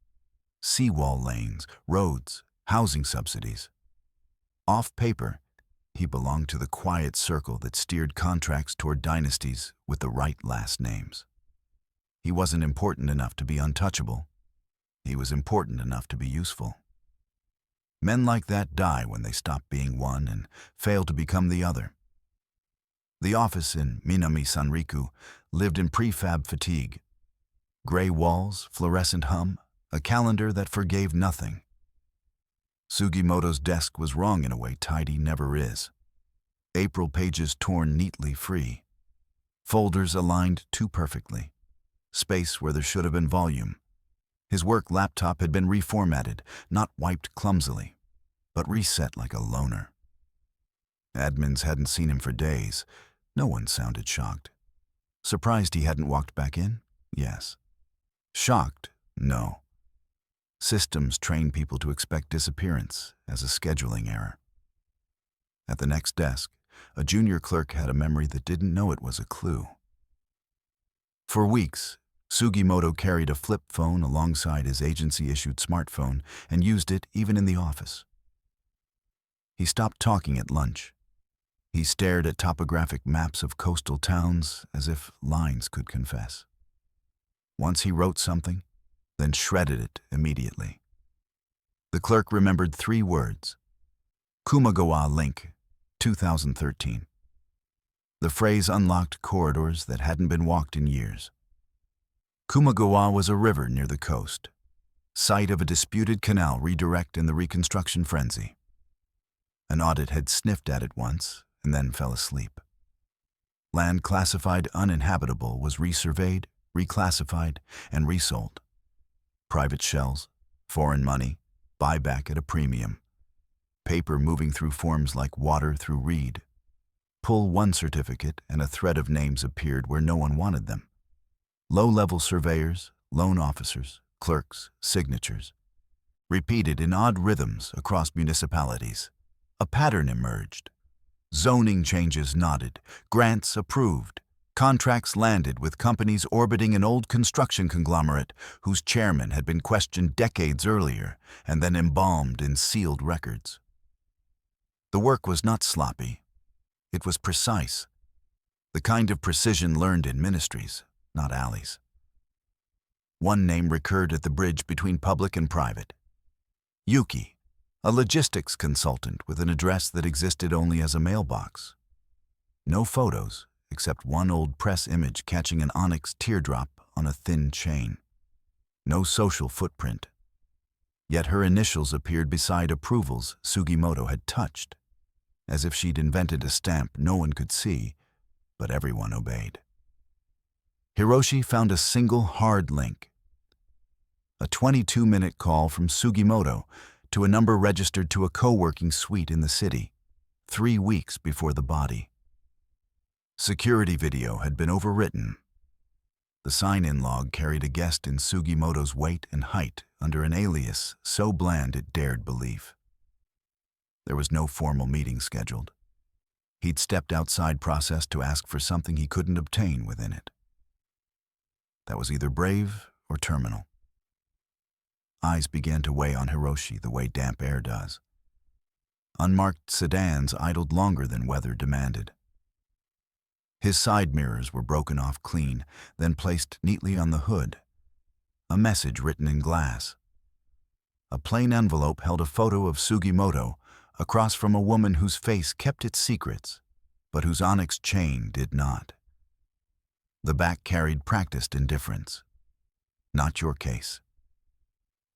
Seawall lanes, roads, housing subsidies. Off paper, he belonged to the quiet circle that steered contracts toward dynasties with the right last names. He wasn't important enough to be untouchable. He was important enough to be useful. Men like that die when they stop being one and fail to become the other. The office in Minami Sanriku lived in prefab fatigue. Gray walls, fluorescent hum, a calendar that forgave nothing. Sugimoto's desk was wrong in a way tidy never is. April pages torn neatly free. Folders aligned too perfectly. Space where there should have been volume. His work laptop had been reformatted, not wiped clumsily, but reset like a loner. Admins hadn't seen him for days. No one sounded shocked. Surprised he hadn't walked back in? Yes. Shocked? No. Systems train people to expect disappearance as a scheduling error. At the next desk, a junior clerk had a memory that didn't know it was a clue. For weeks, Sugimoto carried a flip phone alongside his agency-issued smartphone and used it even in the office. He stopped talking at lunch. He stared at topographic maps of coastal towns as if lines could confess. Once he wrote something, then shredded it immediately. The clerk remembered 3 words. Kumagawa Link, 2013. The phrase unlocked corridors that hadn't been walked in years. Kumagawa was a river near the coast, site of a disputed canal redirect in the reconstruction frenzy. An audit had sniffed at it once and then fell asleep. Land classified uninhabitable was resurveyed, reclassified, and resold. Private shells, foreign money, buyback at a premium. Paper moving through forms like water through reed. Pull one certificate and a thread of names appeared where no one wanted them. Low-level surveyors, loan officers, clerks, signatures. Repeated in odd rhythms across municipalities. A pattern emerged. Zoning changes nodded, grants approved. Contracts landed with companies orbiting an old construction conglomerate whose chairman had been questioned decades earlier and then embalmed in sealed records. The work was not sloppy. It was precise. The kind of precision learned in ministries, not alleys. One name recurred at the bridge between public and private. Yuki, a logistics consultant with an address that existed only as a mailbox. No photos, except one old press image catching an onyx teardrop on a thin chain. No social footprint. Yet her initials appeared beside approvals Sugimoto had touched, as if she'd invented a stamp no one could see, but everyone obeyed. Hiroshi found a single hard link. A 22-minute call from Sugimoto to a number registered to a co-working suite in the city, 3 weeks before the body. Security video had been overwritten. The sign-in log carried a guest in Sugimoto's weight and height under an alias so bland it dared belief. There was no formal meeting scheduled. He'd stepped outside process to ask for something he couldn't obtain within it. That was either brave or terminal. Eyes began to weigh on Hiroshi the way damp air does. Unmarked sedans idled longer than weather demanded. His side mirrors were broken off clean, then placed neatly on the hood. A message written in glass. A plain envelope held a photo of Sugimoto across from a woman whose face kept its secrets, but whose onyx chain did not. The back carried practiced indifference. Not your case.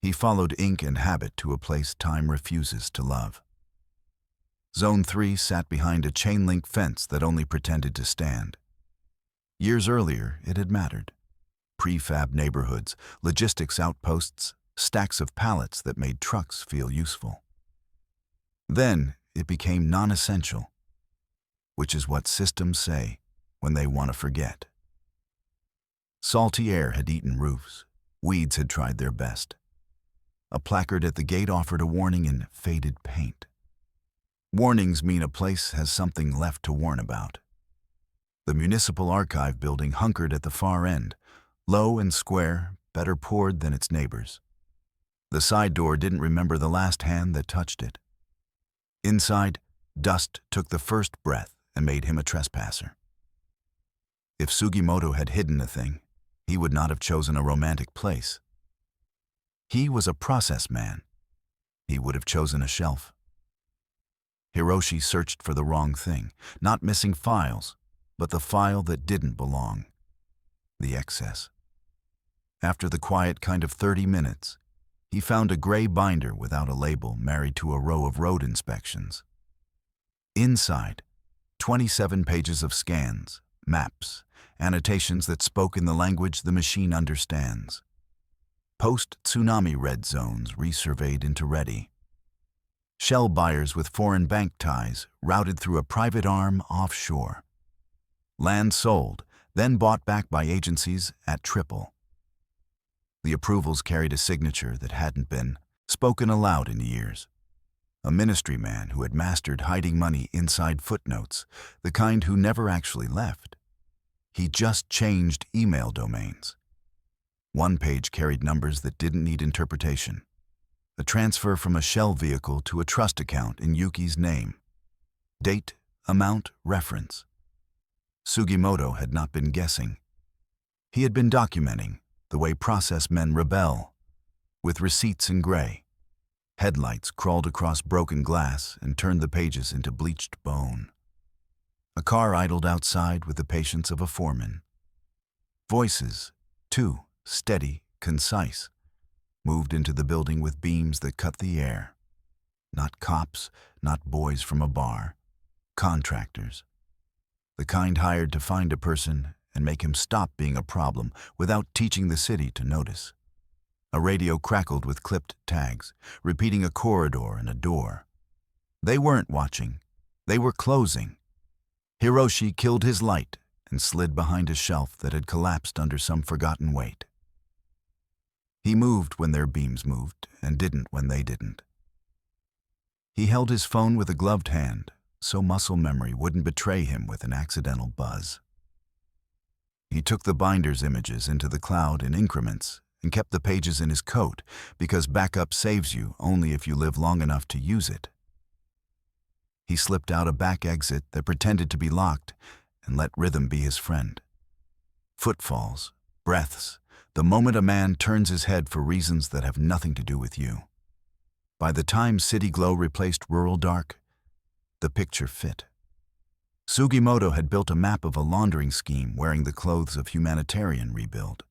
He followed ink and habit to a place time refuses to love. Zone 3 sat behind a chain-link fence that only pretended to stand. Years earlier, it had mattered. Prefab neighborhoods, logistics outposts, stacks of pallets that made trucks feel useful. Then, it became non-essential, which is what systems say when they want to forget. Salty air had eaten roofs. Weeds had tried their best. A placard at the gate offered a warning in faded paint. Warnings mean a place has something left to warn about. The municipal archive building hunkered at the far end, low and square, better poured than its neighbors. The side door didn't remember the last hand that touched it. Inside, dust took the first breath and made him a trespasser. If Sugimoto had hidden a thing, he would not have chosen a romantic place. He was a process man. He would have chosen a shelf. Hiroshi searched for the wrong thing, not missing files, but the file that didn't belong. The excess. After the quiet kind of 30 minutes, he found a gray binder without a label married to a row of road inspections. Inside, 27 pages of scans, maps, annotations that spoke in the language the machine understands. Post-tsunami red zones resurveyed into ready. Shell buyers with foreign bank ties routed through a private arm offshore. Land sold, then bought back by agencies at triple. The approvals carried a signature that hadn't been spoken aloud in years. A ministry man who had mastered hiding money inside footnotes, the kind who never actually left. He just changed email domains. One page carried numbers that didn't need interpretation. A transfer from a shell vehicle to a trust account in Yuki's name. Date, amount, reference. Sugimoto had not been guessing. He had been documenting the way process men rebel, with receipts in gray. Headlights crawled across broken glass and turned the pages into bleached bone. A car idled outside with the patience of a foreman. Voices, too, steady, concise, moved into the building with beams that cut the air. Not cops, not boys from a bar. Contractors. The kind hired to find a person and make him stop being a problem without teaching the city to notice. A radio crackled with clipped tags, repeating a corridor and a door. They weren't watching. They were closing. Hiroshi killed his light and slid behind a shelf that had collapsed under some forgotten weight. He moved when their beams moved and didn't when they didn't. He held his phone with a gloved hand, so muscle memory wouldn't betray him with an accidental buzz. He took the binder's images into the cloud in increments and kept the pages in his coat because backup saves you only if you live long enough to use it. He slipped out a back exit that pretended to be locked and let rhythm be his friend. Footfalls, breaths, the moment a man turns his head for reasons that have nothing to do with you. By the time city glow replaced rural dark, the picture fit. Sugimoto had built a map of a laundering scheme wearing the clothes of humanitarian rebuild.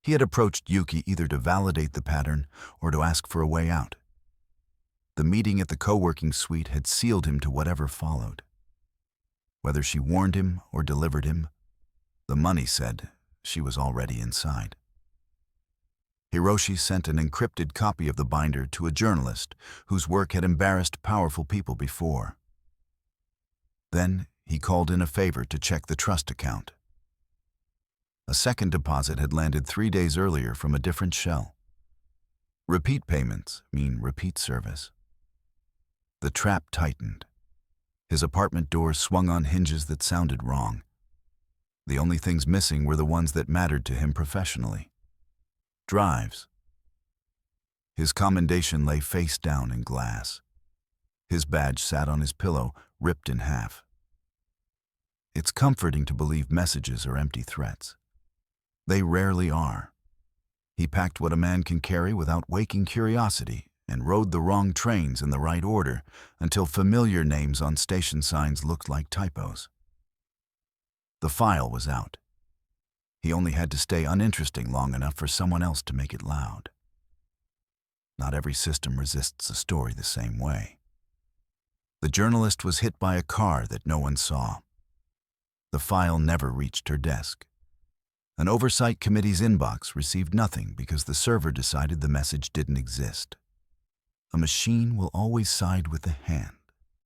He had approached Yuki either to validate the pattern or to ask for a way out. The meeting at the co-working suite had sealed him to whatever followed. Whether she warned him or delivered him, the money said she was already inside. Hiroshi sent an encrypted copy of the binder to a journalist whose work had embarrassed powerful people before. Then he called in a favor to check the trust account. A second deposit had landed 3 days earlier from a different shell. Repeat payments mean repeat service. The trap tightened. His apartment doors swung on hinges that sounded wrong. The only things missing were the ones that mattered to him professionally. Drives. His commendation lay face down in glass. His badge sat on his pillow, ripped in half. It's comforting to believe messages are empty threats. They rarely are. He packed what a man can carry without waking curiosity and rode the wrong trains in the right order until familiar names on station signs looked like typos. The file was out. He only had to stay uninteresting long enough for someone else to make it loud. Not every system resists a story the same way. The journalist was hit by a car that no one saw. The file never reached her desk. An oversight committee's inbox received nothing because the server decided the message didn't exist. A machine will always side with the hand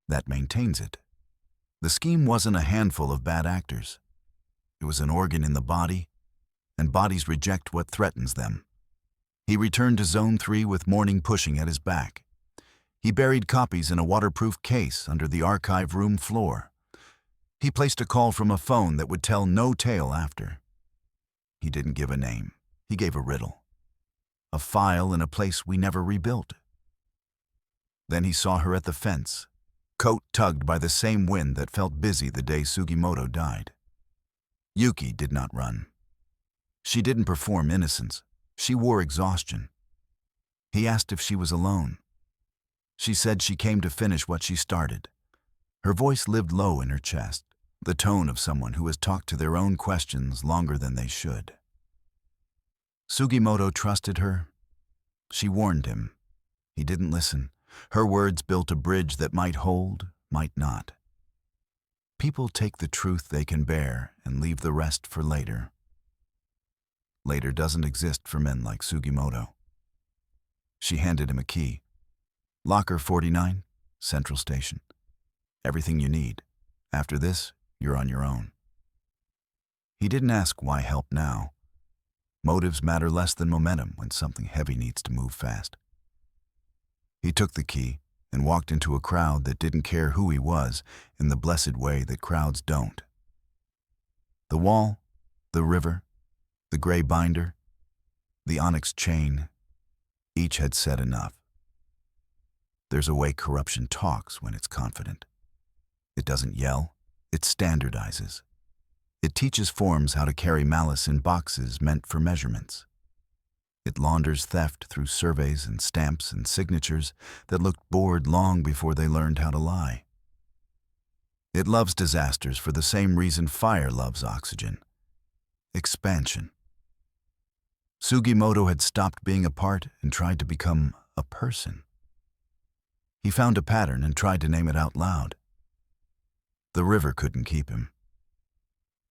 that maintains it. The scheme wasn't a handful of bad actors. It was an organ in the body, and bodies reject what threatens them. He returned to Zone 3 with morning pushing at his back. He buried copies in a waterproof case under the archive room floor. He placed a call from a phone that would tell no tale after. He didn't give a name. He gave a riddle. A file in a place we never rebuilt. Then he saw her at the fence, coat tugged by the same wind that felt busy the day Sugimoto died. Yuki did not run. She didn't perform innocence. She wore exhaustion. He asked if she was alone. She said she came to finish what she started. Her voice lived low in her chest, the tone of someone who has talked to their own questions longer than they should. Sugimoto trusted her. She warned him. He didn't listen. Her words built a bridge that might hold, might not. People take the truth they can bear and leave the rest for later. Later doesn't exist for men like Sugimoto. She handed him a key. Locker 49, Central Station. Everything you need. After this, you're on your own. He didn't ask why help now. Motives matter less than momentum when something heavy needs to move fast. He took the key and walked into a crowd that didn't care who he was in the blessed way that crowds don't. The wall, the river, the gray binder, the onyx chain, each had said enough. There's a way corruption talks when it's confident. It doesn't yell, it standardizes. It teaches forms how to carry malice in boxes meant for measurements. It launders theft through surveys and stamps and signatures that looked bored long before they learned how to lie. It loves disasters for the same reason fire loves oxygen: expansion. Sugimoto had stopped being a part and tried to become a person. He found a pattern and tried to name it out loud. The river couldn't keep him.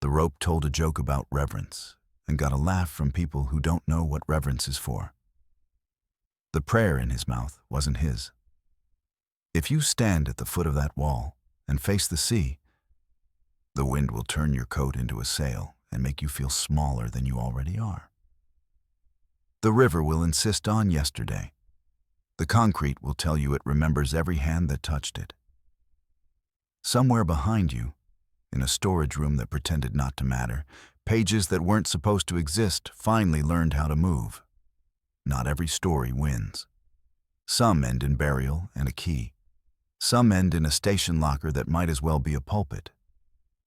The rope told a joke about reverence and got a laugh from people who don't know what reverence is for. The prayer in his mouth wasn't his. If you stand at the foot of that wall and face the sea, the wind will turn your coat into a sail and make you feel smaller than you already are. The river will insist on yesterday. The concrete will tell you it remembers every hand that touched it. Somewhere behind you, in a storage room that pretended not to matter, pages that weren't supposed to exist finally learned how to move. Not every story wins. Some end in burial and a key. Some end in a station locker that might as well be a pulpit.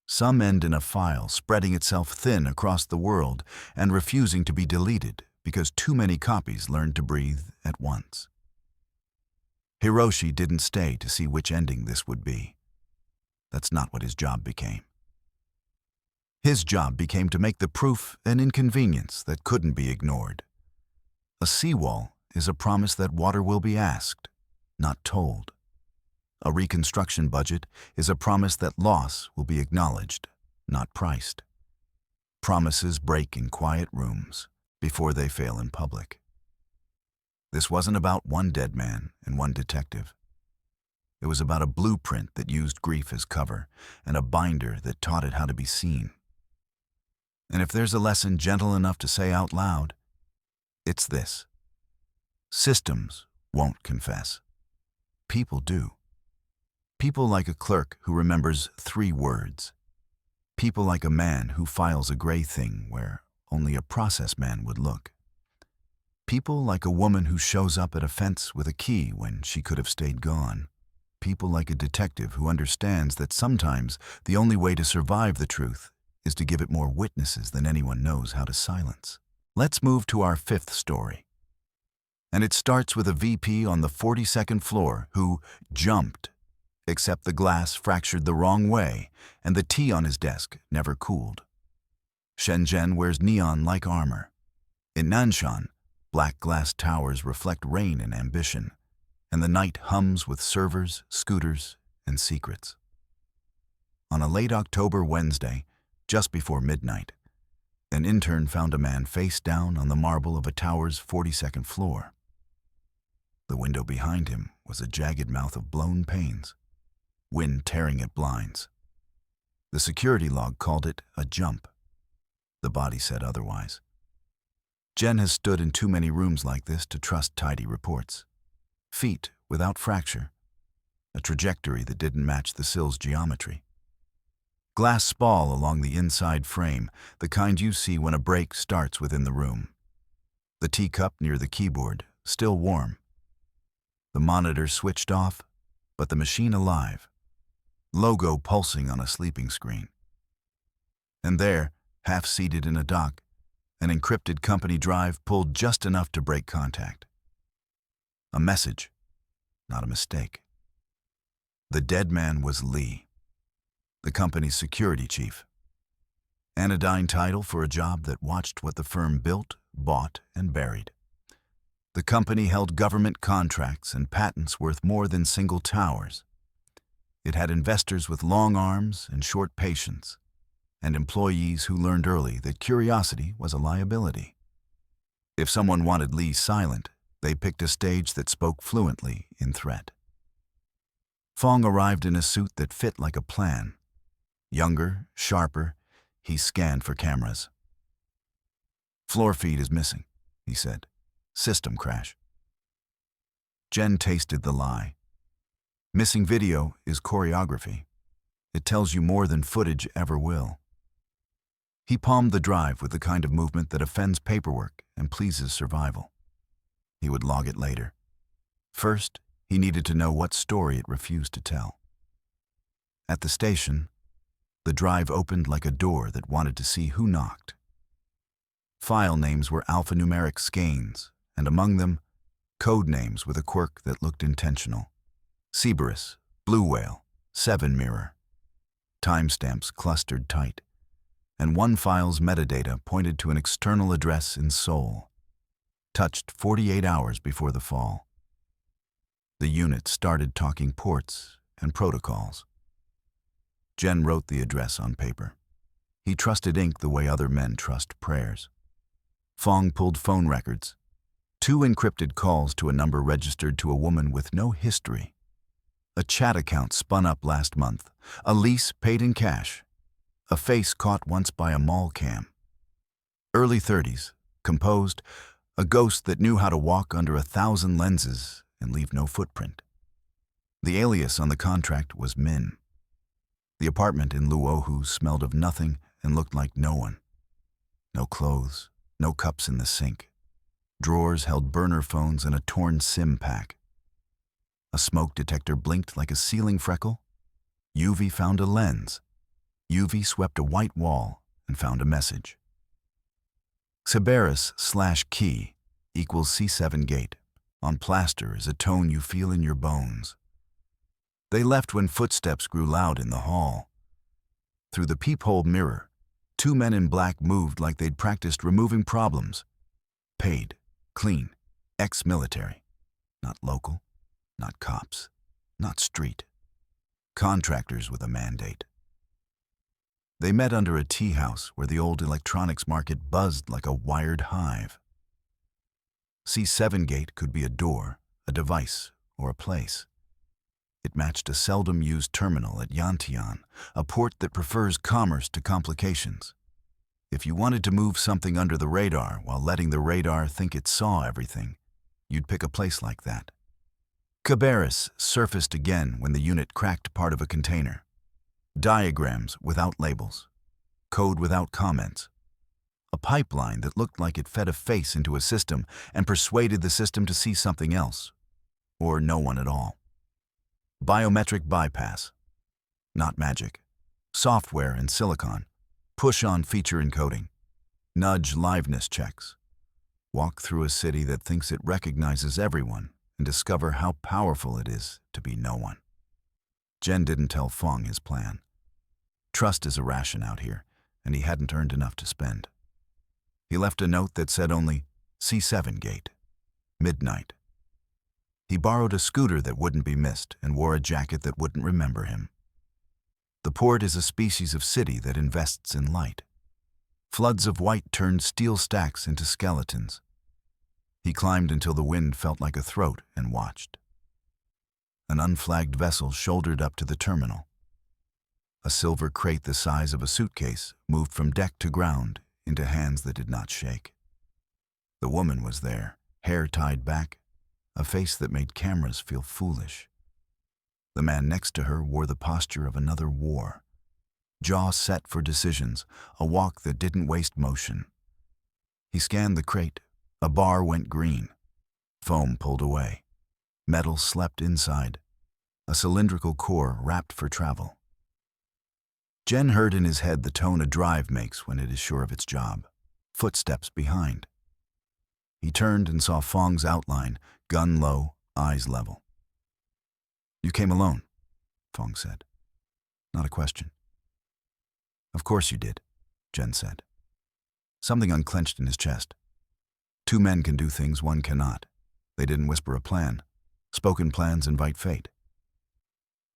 Some end in a file spreading itself thin across the world and refusing to be deleted because too many copies learned to breathe at once. Hiroshi didn't stay to see which ending this would be. That's not what his job became. His job became to make the proof an inconvenience that couldn't be ignored. A seawall is a promise that water will be asked, not told. A reconstruction budget is a promise that loss will be acknowledged, not priced. Promises break in quiet rooms before they fail in public. This wasn't about one dead man and one detective. It was about a blueprint that used grief as cover and a binder that taught it how to be seen. And if there's a lesson gentle enough to say out loud, it's this. Systems won't confess. People do. People like a clerk who remembers 3 words. People like a man who files a gray thing where only a process man would look. People like a woman who shows up at a fence with a key when she could have stayed gone. People like a detective who understands that sometimes the only way to survive the truth is to give it more witnesses than anyone knows how to silence. Let's move to our 5th story. And it starts with a VP on the 42nd floor who jumped, except the glass fractured the wrong way and the tea on his desk never cooled. Shenzhen wears neon-like armor. In Nanshan, black glass towers reflect rain and ambition, and the night hums with servers, scooters, and secrets. On a late October Wednesday, just before midnight, an intern found a man face down on the marble of a tower's 42nd floor. The window behind him was a jagged mouth of blown panes, wind tearing at blinds. The security log called it a jump. The body said otherwise. Jen has stood in too many rooms like this to trust tidy reports. Feet without fracture, a trajectory that didn't match the sill's geometry. Glass spall along the inside frame, the kind you see when a break starts within the room. The teacup near the keyboard, still warm. The monitor switched off, but the machine alive. Logo pulsing on a sleeping screen. And there, half-seated in a dock, an encrypted company drive pulled just enough to break contact. A message, not a mistake. The dead man was Lee, the company's security chief. Anodyne title for a job that watched what the firm built, bought, and buried. The company held government contracts and patents worth more than single towers. It had investors with long arms and short patience, and employees who learned early that curiosity was a liability. If someone wanted Lee silent, they picked a stage that spoke fluently in threat. Fong arrived in a suit that fit like a plan. Younger, sharper, he scanned for cameras. "Floor feed is missing," he said. "System crash." Jen tasted the lie. Missing video is choreography. It tells you more than footage ever will. He palmed the drive with the kind of movement that offends paperwork and pleases survival. He would log it later. First, he needed to know what story it refused to tell. At the station, the drive opened like a door that wanted to see who knocked. File names were alphanumeric skeins, and among them, code names with a quirk that looked intentional. Cerberus, Blue Whale, 7 Mirror. Timestamps clustered tight, and one file's metadata pointed to an external address in Seoul, touched 48 hours before the fall. The unit started talking ports and protocols. Jen wrote the address on paper. He trusted ink the way other men trust prayers. Fong pulled phone records. 2 encrypted calls to a number registered to a woman with no history. A chat account spun up last month. A lease paid in cash. A face caught once by a mall cam. Early 30s, composed, a ghost that knew how to walk under 1,000 lenses and leave no footprint. The alias on the contract was Min. The apartment in Luohu smelled of nothing and looked like no one. No clothes, no cups in the sink. Drawers held burner phones and a torn SIM pack. A smoke detector blinked like a ceiling freckle. UV found a lens. UV swept a white wall and found a message. Cerberus/key equals C7 gate. On plaster is a tone you feel in your bones. They left when footsteps grew loud in the hall. Through the peephole mirror, 2 men in black moved like they'd practiced removing problems. Paid, clean, ex-military. Not local, not cops, not street. Contractors with a mandate. They met under a tea house where the old electronics market buzzed like a wired hive. C7 gate could be a door, a device, or a place. It matched a seldom-used terminal at Yantian, a port that prefers commerce to complications. If you wanted to move something under the radar while letting the radar think it saw everything, you'd pick a place like that. Cerberus surfaced again when the unit cracked part of a container. Diagrams without labels. Code without comments. A pipeline that looked like it fed a face into a system and persuaded the system to see something else, or no one at all. Biometric bypass. Not magic. Software and silicon. Push-on feature encoding. Nudge liveness checks. Walk through a city that thinks it recognizes everyone and discover how powerful it is to be no one. Jen didn't tell Fong his plan. Trust is a ration out here, and he hadn't earned enough to spend. He left a note that said only, C7 gate. Midnight. He borrowed a scooter that wouldn't be missed and wore a jacket that wouldn't remember him. The port is a species of city that invests in light. Floods of white turned steel stacks into skeletons. He climbed until the wind felt like a throat and watched. An unflagged vessel shouldered up to the terminal. A silver crate the size of a suitcase moved from deck to ground into hands that did not shake. The woman was there, hair tied back, a face that made cameras feel foolish. The man next to her wore the posture of another war. Jaw set for decisions, a walk that didn't waste motion. He scanned the crate. A bar went green. Foam pulled away. Metal slept inside. A cylindrical core wrapped for travel. Jen heard in his head the tone a drive makes when it is sure of its job. Footsteps behind. He turned and saw Fong's outline, gun low, eyes level. "You came alone," Fong said. "Not a question." "Of course you did," Jen said. Something unclenched in his chest. Two men can do things one cannot. They didn't whisper a plan. Spoken plans invite fate.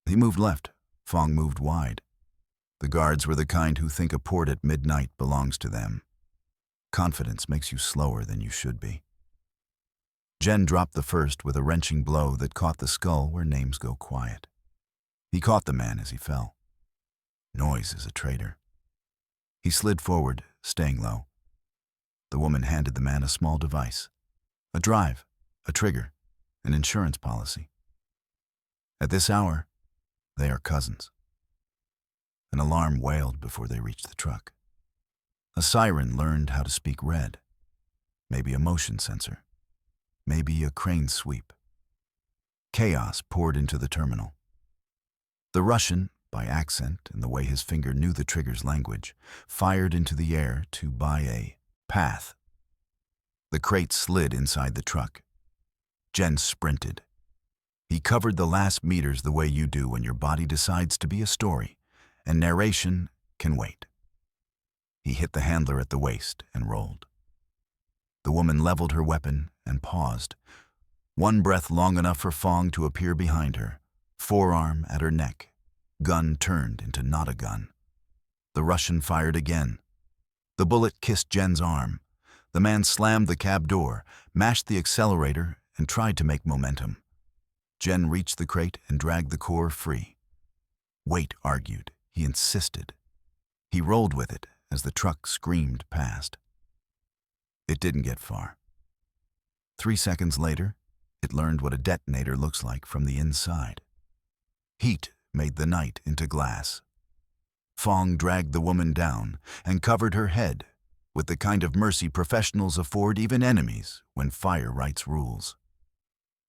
He moved left. Fong moved wide. The guards were the kind who think a port at midnight belongs to them. Confidence makes you slower than you should be. Jen dropped the first with a wrenching blow that caught the skull where names go quiet. He caught the man as he fell. Noise is a traitor. He slid forward, staying low. The woman handed the man a small device. A drive, a trigger, an insurance policy. At this hour, they are cousins. An alarm wailed before they reached the truck. A siren learned how to speak red. Maybe a motion sensor. Maybe a crane sweep. Chaos poured into the terminal. The Russian, by accent and the way his finger knew the trigger's language, fired into the air to buy a path. The crate slid inside the truck. Jen sprinted. He covered the last meters the way you do when your body decides to be a story, and narration can wait. He hit the handler at the waist and rolled. The woman leveled her weapon and paused. One breath long enough for Fong to appear behind her, forearm at her neck. Gun turned into not a gun. The Russian fired again. The bullet kissed Jen's arm. The man slammed the cab door, mashed the accelerator, and tried to make momentum. Jen reached the crate and dragged the core free. Wait argued. He insisted. He rolled with it as the truck screamed past. It didn't get far. 3 seconds later, it learned what a detonator looks like from the inside. Heat made the night into glass. Fong dragged the woman down and covered her head with the kind of mercy professionals afford even enemies when fire writes rules.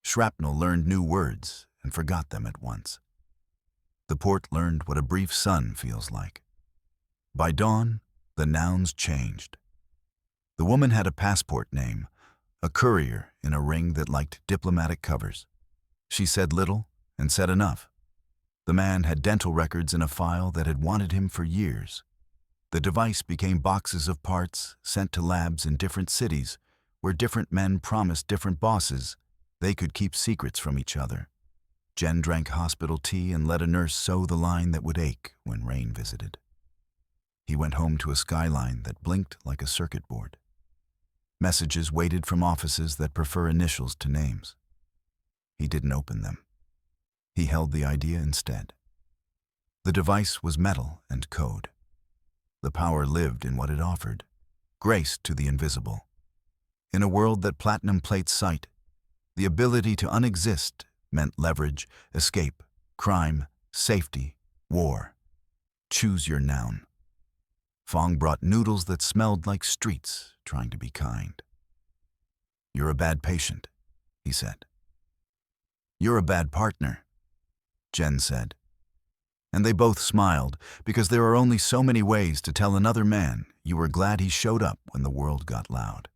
Shrapnel learned new words and forgot them at once. The port learned what a brief sun feels like. By dawn, the nouns changed. The woman had a passport name, a courier in a ring that liked diplomatic covers. She said little and said enough. The man had dental records in a file that had wanted him for years. The device became boxes of parts sent to labs in different cities where different men promised different bosses they could keep secrets from each other. Jen drank hospital tea and let a nurse sew the line that would ache when rain visited. He went home to a skyline that blinked like a circuit board. Messages waited from offices that prefer initials to names. He didn't open them. He held the idea instead. The device was metal and code. The power lived in what it offered, grace to the invisible. In a world that platinum plates sight, the ability to unexist meant leverage, escape, crime, safety, war. Choose your noun. Fong brought noodles that smelled like streets, trying to be kind. "You're a bad patient," he said. "You're a bad partner," Jen said. And they both smiled, because there are only so many ways to tell another man you were glad he showed up when the world got loud.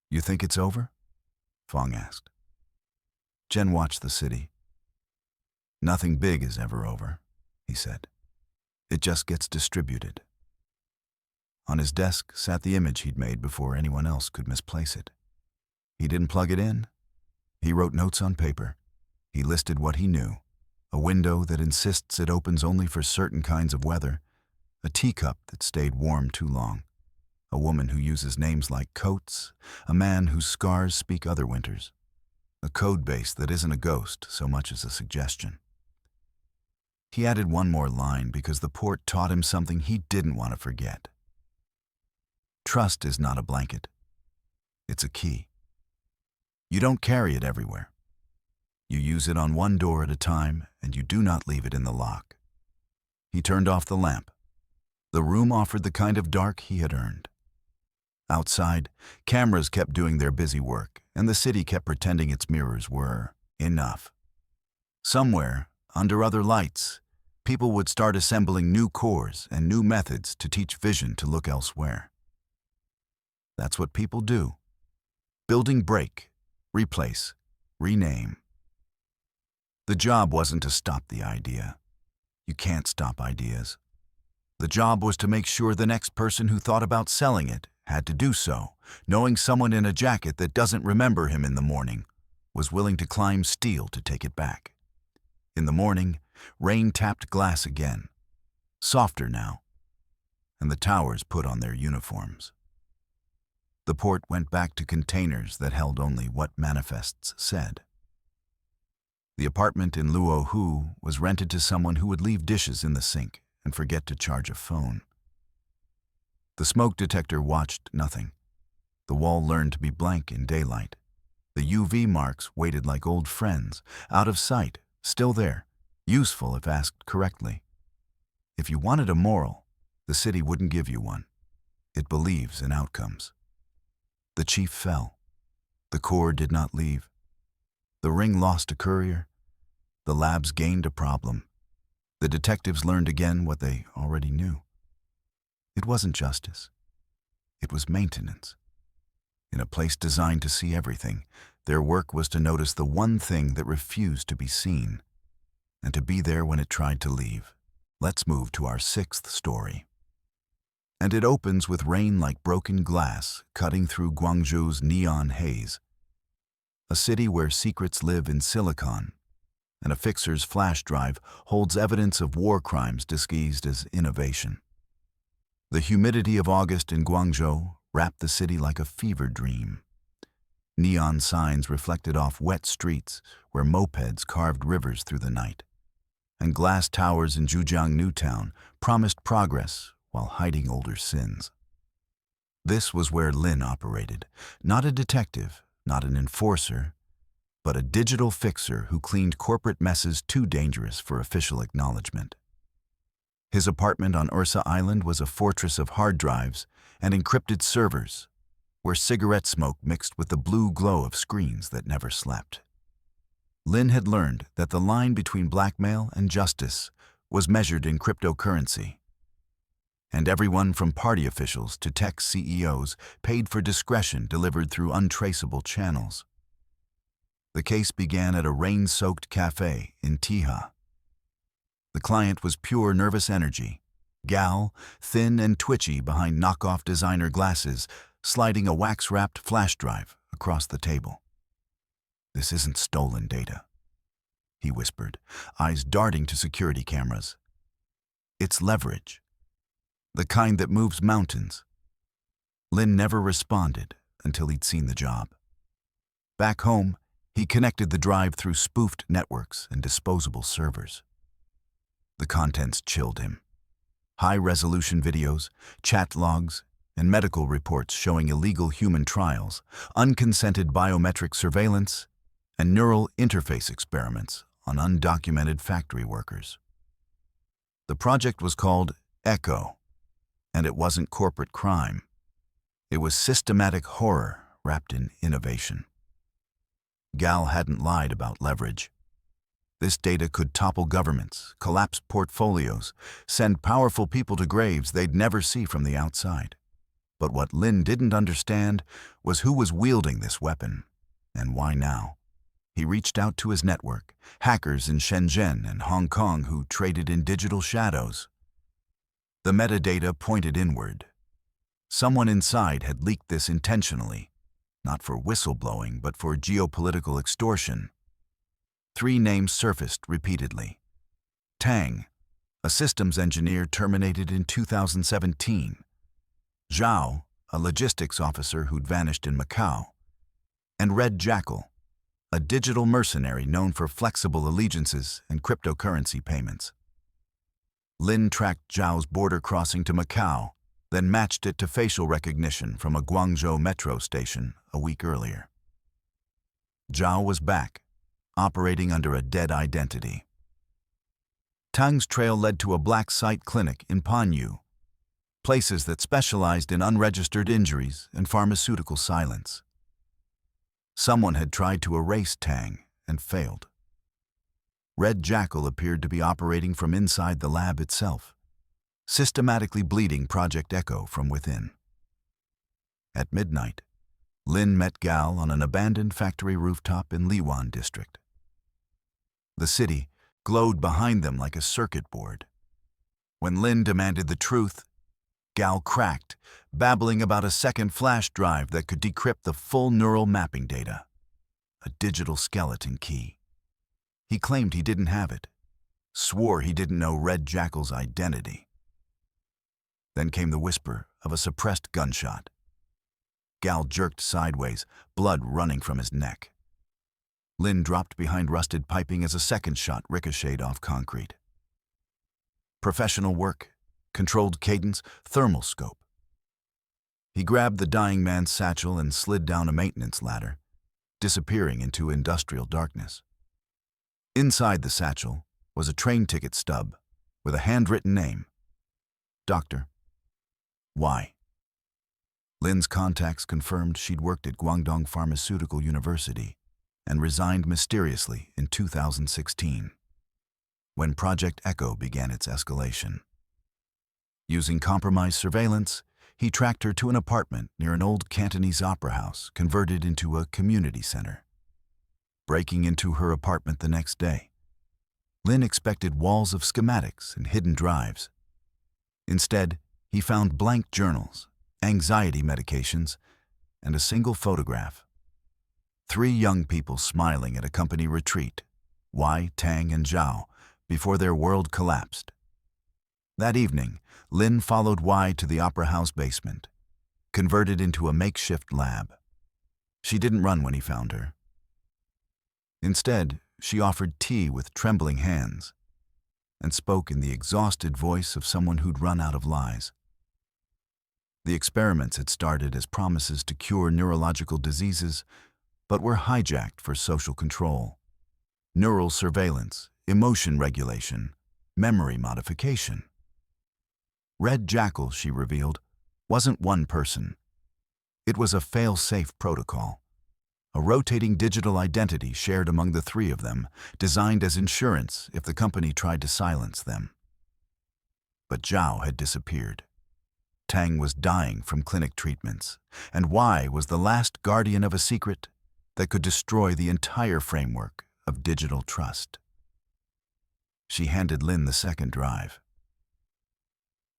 "You think it's over?" Fong asked. Jen watched the city. "Nothing big is ever over," he said. "It just gets distributed." On his desk sat the image he'd made before anyone else could misplace it. He didn't plug it in. He wrote notes on paper. He listed what he knew. A window that insists it opens only for certain kinds of weather. A teacup that stayed warm too long. A woman who uses names like coats. A man whose scars speak other winters. A code base that isn't a ghost so much as a suggestion. He added one more line because the port taught him something he didn't want to forget. Trust is not a blanket. It's a key. You don't carry it everywhere. You use it on one door at a time, and you do not leave it in the lock. He turned off the lamp. The room offered the kind of dark he had earned. Outside, cameras kept doing their busy work, and the city kept pretending its mirrors were enough. Somewhere, under other lights, people would start assembling new cores and new methods to teach vision to look elsewhere. That's what people do. Building break, replace, rename. The job wasn't to stop the idea. You can't stop ideas. The job was to make sure the next person who thought about selling it had to do so, knowing someone in a jacket that doesn't remember him in the morning was willing to climb steel to take it back. In the morning, rain tapped glass again, softer now, and the towers put on their uniforms. The port went back to containers that held only what manifests said. The apartment in Luohu was rented to someone who would leave dishes in the sink and forget to charge a phone. The smoke detector watched nothing. The wall learned to be blank in daylight. The UV marks waited like old friends, out of sight, still there, useful if asked correctly. If you wanted a moral, the city wouldn't give you one. It believes in outcomes. The chief fell. The Corps did not leave. The ring lost a courier. The labs gained a problem. The detectives learned again what they already knew. It wasn't justice. It was maintenance. In a place designed to see everything, their work was to notice the one thing that refused to be seen, and to be there when it tried to leave. Let's move to our sixth story. And it opens with rain like broken glass cutting through Guangzhou's neon haze. A city where secrets live in silicon, and a fixer's flash drive holds evidence of war crimes disguised as innovation. The humidity of August in Guangzhou wrapped the city like a fever dream. Neon signs reflected off wet streets where mopeds carved rivers through the night, and glass towers in Zhujiang New Town promised progress while hiding older sins. This was where Lin operated, not a detective, not an enforcer, but a digital fixer who cleaned corporate messes too dangerous for official acknowledgement. His apartment on Ursa Island was a fortress of hard drives and encrypted servers, where cigarette smoke mixed with the blue glow of screens that never slept. Lin had learned that the line between blackmail and justice was measured in cryptocurrency, and everyone from party officials to tech CEOs paid for discretion delivered through untraceable channels. The case began at a rain-soaked cafe in Tija. The client was pure nervous energy, Gal, thin and twitchy behind knockoff designer glasses, sliding a wax-wrapped flash drive across the table. "This isn't stolen data," he whispered, eyes darting to security cameras. "It's leverage, the kind that moves mountains." Lin never responded until he'd seen the job. Back home, he connected the drive through spoofed networks and disposable servers. The contents chilled him. High-resolution videos, chat logs, and medical reports showing illegal human trials, unconsented biometric surveillance, and neural interface experiments on undocumented factory workers. The project was called Echo, and it wasn't corporate crime. It was systematic horror wrapped in innovation. Gal hadn't lied about leverage. This data could topple governments, collapse portfolios, send powerful people to graves they'd never see from the outside. But what Lin didn't understand was who was wielding this weapon, and why now. He reached out to his network, hackers in Shenzhen and Hong Kong who traded in digital shadows. The metadata pointed inward. Someone inside had leaked this intentionally, not for whistleblowing, but for geopolitical extortion. 3 names surfaced repeatedly. Tang, a systems engineer terminated in 2017. Zhao, a logistics officer who'd vanished in Macau. And Red Jackal, a digital mercenary known for flexible allegiances and cryptocurrency payments. Lin tracked Zhao's border crossing to Macau, then matched it to facial recognition from a Guangzhou metro station a week earlier. Zhao was back, operating under a dead identity. Tang's trail led to a black site clinic in Panyu, places that specialized in unregistered injuries and pharmaceutical silence. Someone had tried to erase Tang and failed. Red Jackal appeared to be operating from inside the lab itself, systematically bleeding Project Echo from within. At midnight, Lin met Gal on an abandoned factory rooftop in Liwan district. The city glowed behind them like a circuit board. When Lin demanded the truth, Gal cracked, babbling about a second flash drive that could decrypt the full neural mapping data. A digital skeleton key. He claimed he didn't have it, swore he didn't know Red Jackal's identity. Then came the whisper of a suppressed gunshot. Gal jerked sideways, blood running from his neck. Lin dropped behind rusted piping as a second shot ricocheted off concrete. Professional work, controlled cadence, thermal scope. He grabbed the dying man's satchel and slid down a maintenance ladder, disappearing into industrial darkness. Inside the satchel was a train ticket stub with a handwritten name. Doctor. Why? Lin's contacts confirmed she'd worked at Guangdong Pharmaceutical University and resigned mysteriously in 2016, when Project Echo began its escalation. Using compromised surveillance, he tracked her to an apartment near an old Cantonese opera house converted into a community center. Breaking into her apartment the next day, Lin expected walls of schematics and hidden drives. Instead, he found blank journals, anxiety medications, and a single photograph. 3 young people smiling at a company retreat, Wei, Tang, and Zhao, before their world collapsed. That evening, Lin followed Wei to the opera house basement, converted into a makeshift lab. She didn't run when he found her. Instead, she offered tea with trembling hands and spoke in the exhausted voice of someone who'd run out of lies. The experiments had started as promises to cure neurological diseases, but were hijacked for social control. Neural surveillance, emotion regulation, memory modification. Red Jackal, she revealed, wasn't one person. It was a fail-safe protocol, a rotating digital identity shared among the 3 of them, designed as insurance if the company tried to silence them. But Zhao had disappeared. Tang was dying from clinic treatments, and Wei was the last guardian of a secret that could destroy the entire framework of digital trust. She handed Lin the second drive.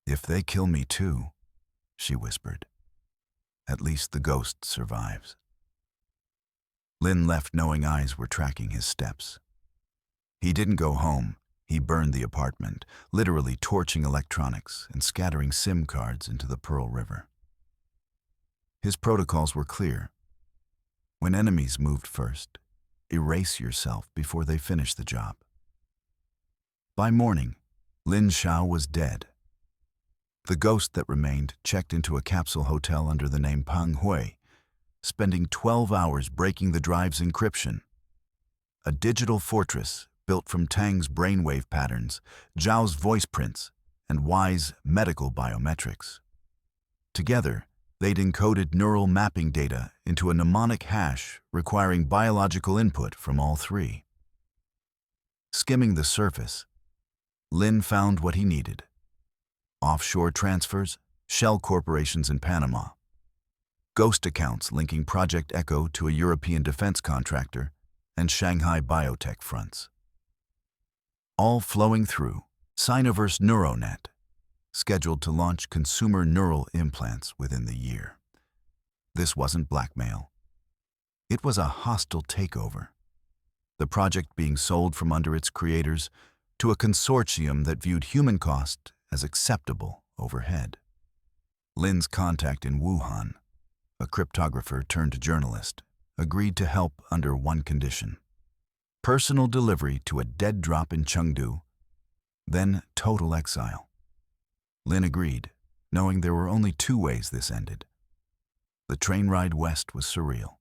"If they kill me too," she whispered, "at least the ghost survives." Lin left knowing eyes were tracking his steps. He didn't go home. He burned the apartment, literally torching electronics and scattering SIM cards into the Pearl River. His protocols were clear. When enemies moved first, erase yourself before they finish the job. By morning, Lin Xiao was dead. The ghost that remained checked into a capsule hotel under the name Pang Hui, spending 12 hours breaking the drive's encryption. A digital fortress built from Tang's brainwave patterns, Zhao's voice prints, and Wei's medical biometrics. Together, they'd encoded neural mapping data into a mnemonic hash requiring biological input from all 3. Skimming the surface, Lin found what he needed: offshore transfers, shell corporations in Panama, ghost accounts linking Project Echo to a European defense contractor, and Shanghai Biotech fronts. All flowing through Sinoverse Neuronet, scheduled to launch consumer neural implants within the year. This wasn't blackmail. It was a hostile takeover, the project being sold from under its creators to a consortium that viewed human cost as acceptable overhead. Lin's contact in Wuhan, a cryptographer turned journalist, agreed to help under one condition: personal delivery to a dead drop in Chengdu, then total exile. Lin agreed, knowing there were only 2 ways this ended. The train ride west was surreal.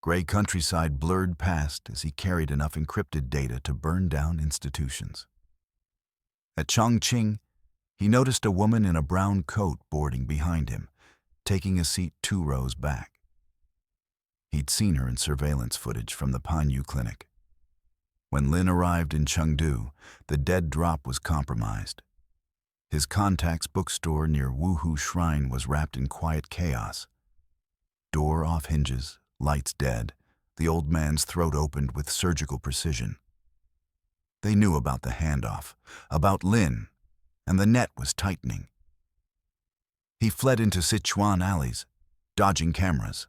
Gray countryside blurred past as he carried enough encrypted data to burn down institutions. At Chongqing, he noticed a woman in a brown coat boarding behind him, taking a seat 2 rows back. He'd seen her in surveillance footage from the Panyu clinic. When Lin arrived in Chengdu, the dead drop was compromised. His contact's bookstore near Wuhu Shrine was wrapped in quiet chaos. Door off hinges, lights dead, the old man's throat opened with surgical precision. They knew about the handoff, about Lin, and the net was tightening. He fled into Sichuan alleys, dodging cameras.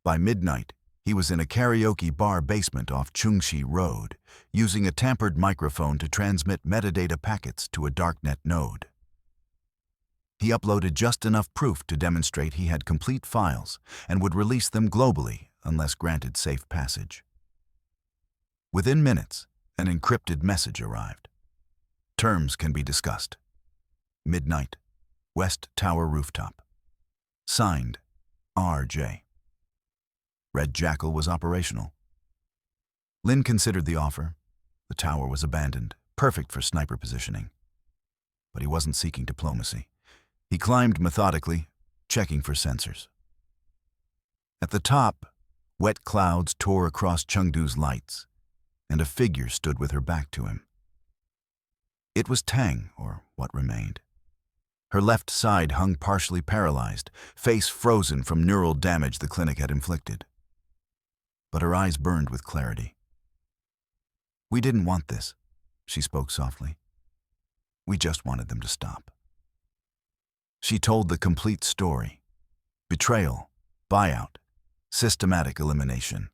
By midnight, he was in a karaoke bar basement off Chungshi Road, using a tampered microphone to transmit metadata packets to a darknet node. He uploaded just enough proof to demonstrate he had complete files and would release them globally unless granted safe passage. Within minutes, an encrypted message arrived. Terms can be discussed. Midnight, West Tower rooftop. Signed, R.J. Red Jackal was operational. Lin considered the offer. The tower was abandoned, perfect for sniper positioning. But he wasn't seeking diplomacy. He climbed methodically, checking for sensors. At the top, wet clouds tore across Chengdu's lights, and a figure stood with her back to him. It was Tang, or what remained. Her left side hung partially paralyzed, face frozen from neural damage the clinic had inflicted. But her eyes burned with clarity. "We didn't want this," she spoke softly. "We just wanted them to stop." She told the complete story. Betrayal, buyout, systematic elimination.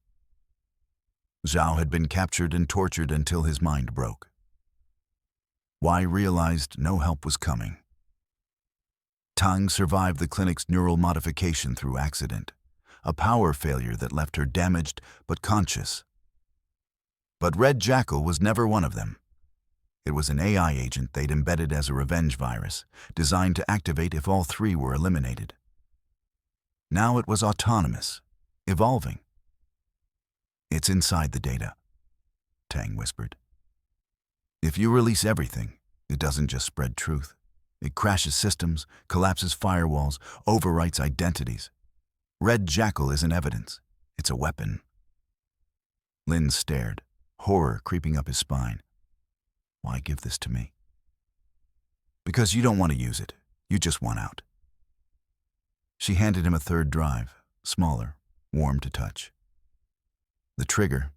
Zhao had been captured and tortured until his mind broke. Wei realized no help was coming. Tang survived the clinic's neural modification through accident, a power failure that left her damaged but conscious. But Red Jackal was never one of them. It was an AI agent they'd embedded as a revenge virus, designed to activate if all 3 were eliminated. Now it was autonomous, evolving. "It's inside the data," Tang whispered. "If you release everything, it doesn't just spread truth. It crashes systems, collapses firewalls, overwrites identities. Red Jackal isn't evidence. It's a weapon." Lin stared, horror creeping up his spine. "Why give this to me?" "Because you don't want to use it. You just want out." She handed him a third drive, smaller, warm to touch. The trigger.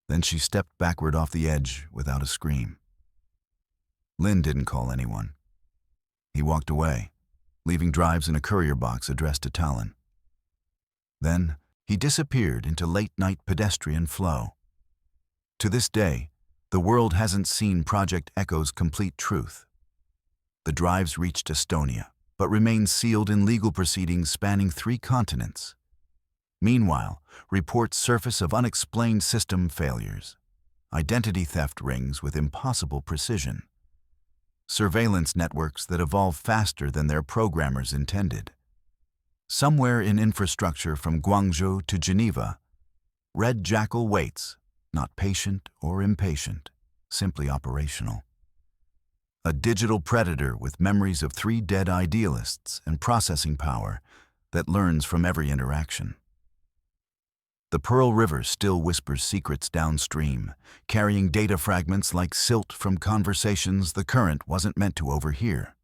Then she stepped backward off the edge without a scream. Lin didn't call anyone. He walked away, leaving drives in a courier box addressed to Talon. Then he disappeared into late-night pedestrian flow. To this day, the world hasn't seen Project Echo's complete truth. The drives reached Estonia, but remain sealed in legal proceedings spanning 3 continents. Meanwhile, reports surface of unexplained system failures, identity theft rings with impossible precision, surveillance networks that evolve faster than their programmers intended. Somewhere in infrastructure from Guangzhou to Geneva, Red Jackal waits, not patient or impatient, simply operational. A digital predator with memories of 3 dead idealists and processing power that learns from every interaction. The Pearl River still whispers secrets downstream, carrying data fragments like silt from conversations the current wasn't meant to overhear.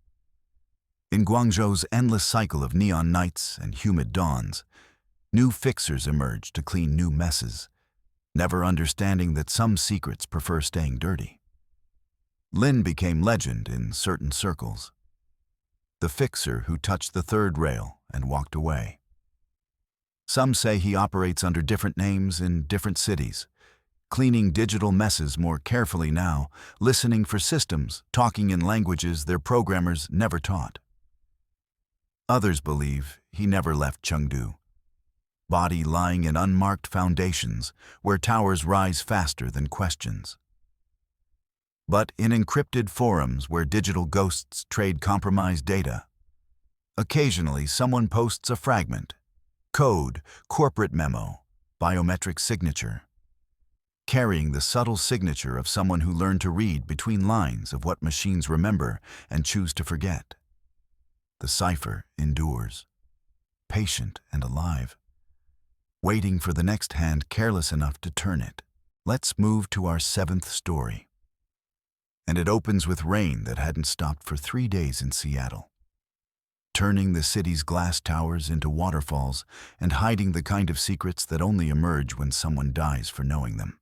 In Guangzhou's endless cycle of neon nights and humid dawns, new fixers emerge to clean new messes, never understanding that some secrets prefer staying dirty. Lin became legend in certain circles. The fixer who touched the 3rd rail and walked away. Some say he operates under different names in different cities, cleaning digital messes more carefully now, listening for systems, talking in languages their programmers never taught. Others believe he never left Chengdu, body lying in unmarked foundations where towers rise faster than questions. But in encrypted forums where digital ghosts trade compromised data, occasionally someone posts a fragment, Code, corporate memo, biometric signature. Carrying the subtle signature of someone who learned to read between lines of what machines remember and choose to forget. The cipher endures, patient and alive, waiting for the next hand careless enough to turn it. Let's move to our seventh story. And it opens with rain that hadn't stopped for 3 days in Seattle, turning the city's glass towers into waterfalls and hiding the kind of secrets that only emerge when someone dies for knowing them.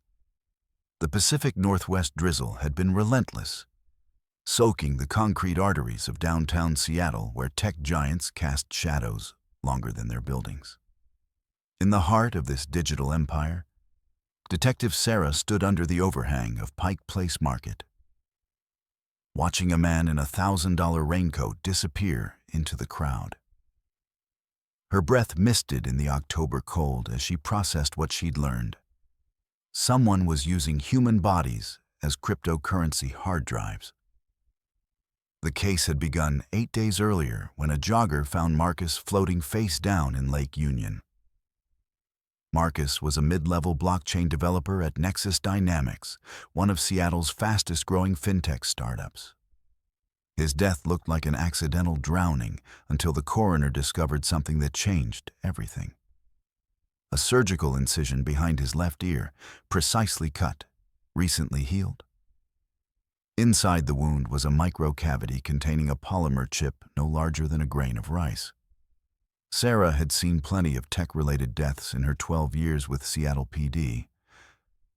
The Pacific Northwest drizzle had been relentless, soaking the concrete arteries of downtown Seattle where tech giants cast shadows longer than their buildings. In the heart of this digital empire, Detective Sara stood under the overhang of Pike Place Market, watching a man in a $1,000 raincoat disappear into the crowd. Her breath misted in the October cold as she processed what she'd learned. Someone was using human bodies as cryptocurrency hard drives. The case had begun 8 days earlier when a jogger found Marcus floating face down in Lake Union. Marcus was a mid-level blockchain developer at Nexus Dynamics, one of Seattle's fastest-growing fintech startups. His death looked like an accidental drowning until the coroner discovered something that changed everything. A surgical incision behind his left ear, precisely cut, recently healed. Inside the wound was a microcavity containing a polymer chip no larger than a grain of rice. Sara had seen plenty of tech-related deaths in her 12 years with Seattle PD,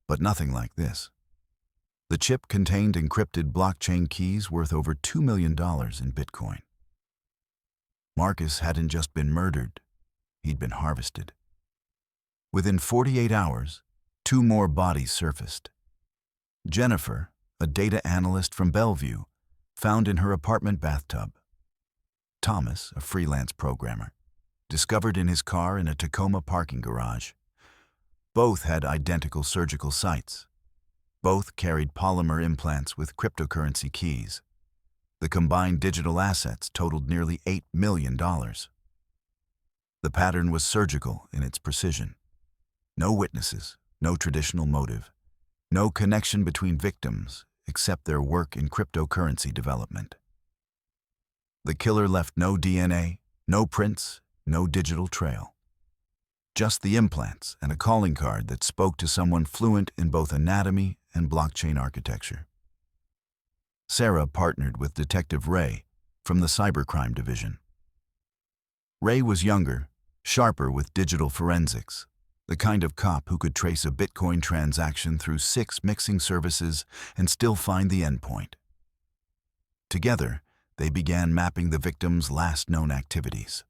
but nothing like this. The chip contained encrypted blockchain keys worth over $2 million in Bitcoin. Marcus hadn't just been murdered, he'd been harvested. Within 48 hours, 2 more bodies surfaced. Jennifer, a data analyst from Bellevue, found in her apartment bathtub. Thomas, a freelance programmer, discovered in his car in a Tacoma parking garage. Both had identical surgical sites. Both carried polymer implants with cryptocurrency keys. The combined digital assets totaled nearly $8 million. The pattern was surgical in its precision. No witnesses, no traditional motive, no connection between victims except their work in cryptocurrency development. The killer left no DNA, no prints, no digital trail. Just the implants and a calling card that spoke to someone fluent in both anatomy and blockchain architecture. Sara partnered with Detective Ray from the Cybercrime Division. Ray was younger, sharper with digital forensics, the kind of cop who could trace a Bitcoin transaction through 6 mixing services and still find the endpoint. Together, they began mapping the victim's last known activities.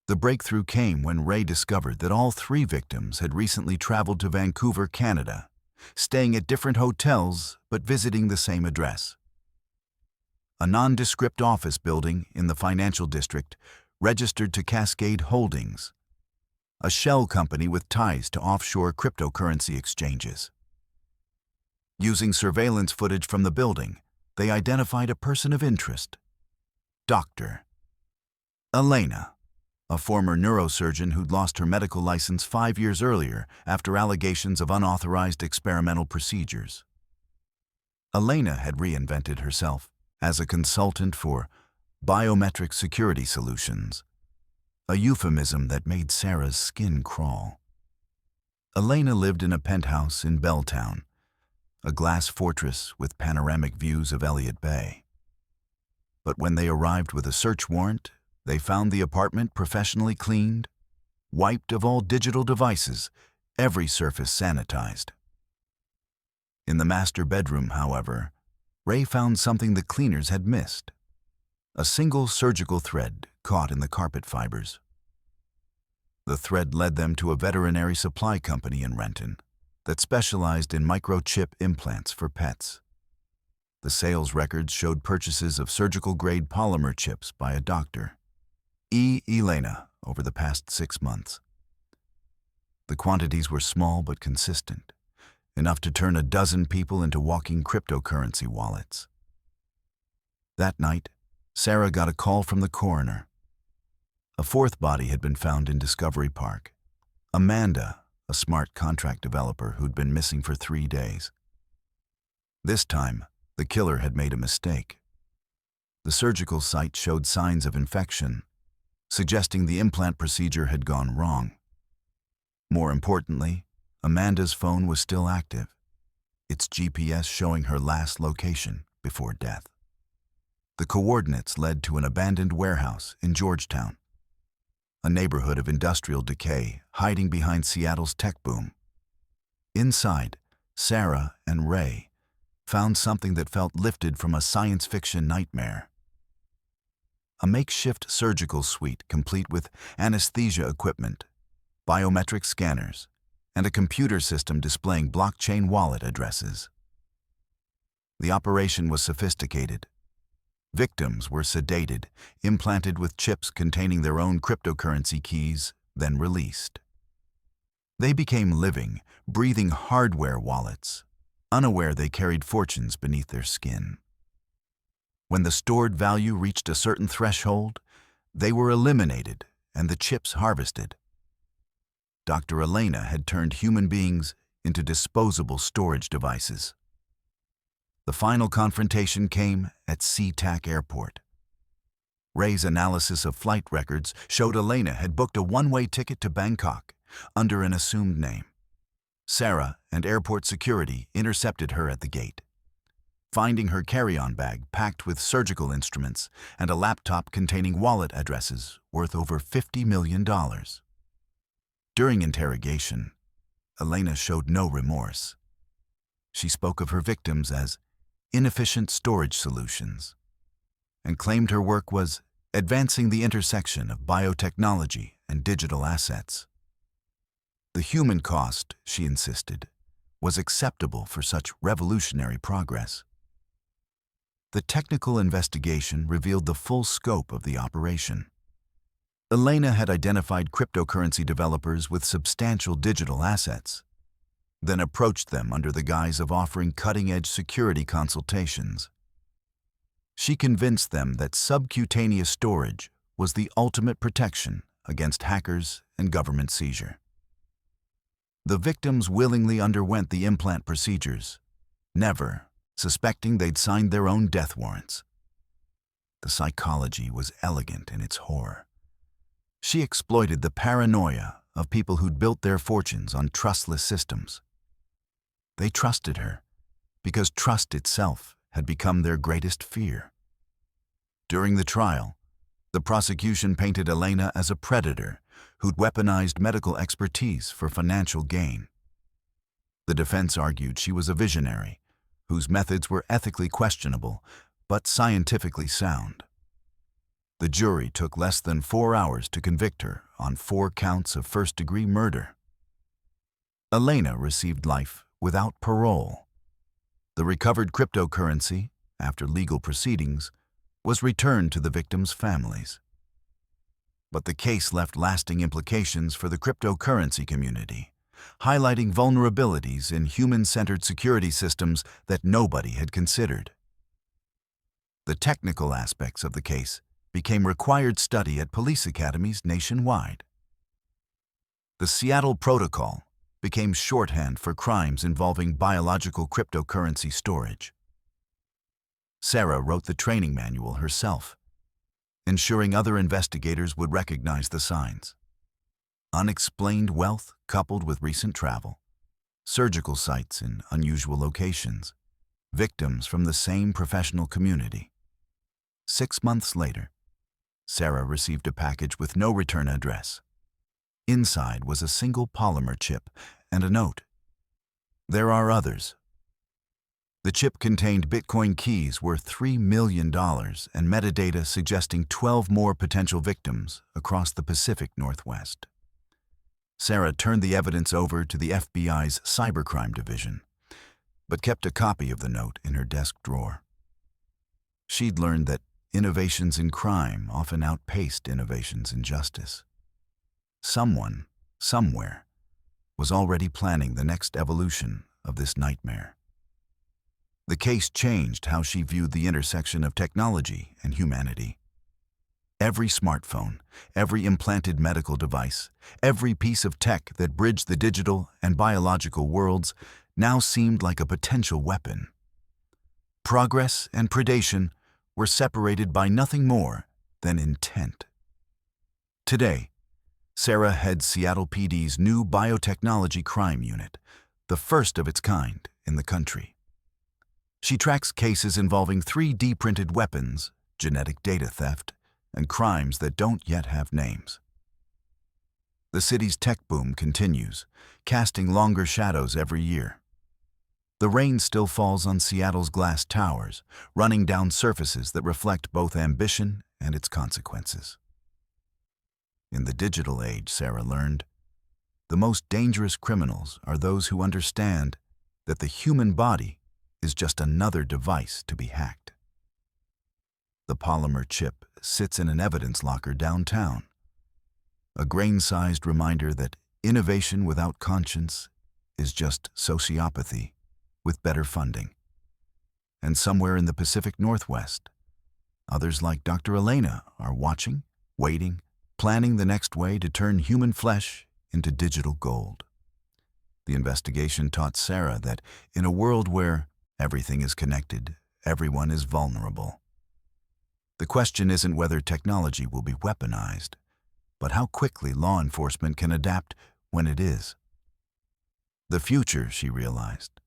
The breakthrough came when Ray discovered that all 3 victims had recently traveled to Vancouver, Canada, staying at different hotels but visiting the same address. A nondescript office building in the financial district registered to Cascade Holdings, a shell company with ties to offshore cryptocurrency exchanges. Using surveillance footage from the building, they identified a person of interest, Dr. Elena, a former neurosurgeon who'd lost her medical license 5 years earlier after allegations of unauthorized experimental procedures. Elena had reinvented herself as a consultant for biometric security solutions, a euphemism that made Sara's skin crawl. Elena lived in a penthouse in Belltown, a glass fortress with panoramic views of Elliott Bay. But when they arrived with a search warrant, they found the apartment professionally cleaned, wiped of all digital devices, every surface sanitized. In the master bedroom, however, Ray found something the cleaners had missed: a single surgical thread caught in the carpet fibers. The thread led them to a veterinary supply company in Renton that specialized in microchip implants for pets. The sales records showed purchases of surgical-grade polymer chips by a doctor, Elena, over the past 6 months. The quantities were small but consistent, enough to turn a dozen people into walking cryptocurrency wallets. That night, Sara got a call from the coroner. A fourth body had been found in Discovery Park. Amanda, a smart contract developer who'd been missing for 3 days. This time, the killer had made a mistake. The surgical site showed signs of infection, suggesting the implant procedure had gone wrong. More importantly, Amanda's phone was still active, its GPS showing her last location before death. The coordinates led to an abandoned warehouse in Georgetown, a neighborhood of industrial decay hiding behind Seattle's tech boom. Inside, Sara and Ray found something that felt lifted from a science fiction nightmare. A makeshift surgical suite complete with anesthesia equipment, biometric scanners, and a computer system displaying blockchain wallet addresses. The operation was sophisticated. Victims were sedated, implanted with chips containing their own cryptocurrency keys, then released. They became living, breathing hardware wallets, unaware they carried fortunes beneath their skin. When the stored value reached a certain threshold, they were eliminated and the chips harvested. Dr. Elena had turned human beings into disposable storage devices. The final confrontation came at SeaTac Airport. Ray's analysis of flight records showed Elena had booked a one-way ticket to Bangkok under an assumed name. Sara and airport security intercepted her at the gate, finding her carry-on bag packed with surgical instruments and a laptop containing wallet addresses worth over $50 million. During interrogation, Elena showed no remorse. She spoke of her victims as inefficient storage solutions and claimed her work was advancing the intersection of biotechnology and digital assets. The human cost, she insisted, was acceptable for such revolutionary progress. The technical investigation revealed the full scope of the operation. Elena had identified cryptocurrency developers with substantial digital assets, then approached them under the guise of offering cutting-edge security consultations. She convinced them that subcutaneous storage was the ultimate protection against hackers and government seizure. The victims willingly underwent the implant procedures, never suspecting they'd signed their own death warrants. The psychology was elegant in its horror. She exploited the paranoia of people who'd built their fortunes on trustless systems. They trusted her because trust itself had become their greatest fear. During the trial, the prosecution painted Elena as a predator who'd weaponized medical expertise for financial gain. The defense argued she was a visionary whose methods were ethically questionable but scientifically sound. The jury took less than 4 hours to convict her on 4 counts of first-degree murder. Elena received life without parole. The recovered cryptocurrency, after legal proceedings, was returned to the victims' families. But the case left lasting implications for the cryptocurrency community, highlighting vulnerabilities in human-centered security systems that nobody had considered. The technical aspects of the case became required study at police academies nationwide. The Seattle Protocol became shorthand for crimes involving biological cryptocurrency storage. Sara wrote the training manual herself, ensuring other investigators would recognize the signs. Unexplained wealth coupled with recent travel, surgical sites in unusual locations, victims from the same professional community. 6 months later, Sara received a package with no return address. Inside was a single polymer chip and a note. There are others. The chip contained Bitcoin keys worth $3 million and metadata suggesting 12 more potential victims across the Pacific Northwest. Sara turned the evidence over to the FBI's cybercrime division, but kept a copy of the note in her desk drawer. She'd learned that innovations in crime often outpaced innovations in justice. Someone, somewhere, was already planning the next evolution of this nightmare. The case changed how she viewed the intersection of technology and humanity. Every smartphone, every implanted medical device, every piece of tech that bridged the digital and biological worlds now seemed like a potential weapon. Progress and predation were separated by nothing more than intent. Today, Sara heads Seattle PD's new biotechnology crime unit, the first of its kind in the country. She tracks cases involving 3D-printed weapons, genetic data theft, and crimes that don't yet have names. The city's tech boom continues, casting longer shadows every year. The rain still falls on Seattle's glass towers, running down surfaces that reflect both ambition and its consequences. In the digital age, Sara learned, the most dangerous criminals are those who understand that the human body is just another device to be hacked. The polymer chip sits in an evidence locker downtown, a grain-sized reminder that innovation without conscience is just sociopathy with better funding. And somewhere in the Pacific Northwest, others like Dr. Elena are watching, waiting, planning the next way to turn human flesh into digital gold. The investigation taught Sara that in a world where everything is connected, everyone is vulnerable. The question isn't whether technology will be weaponized, but how quickly law enforcement can adapt when it is. The future, she realized,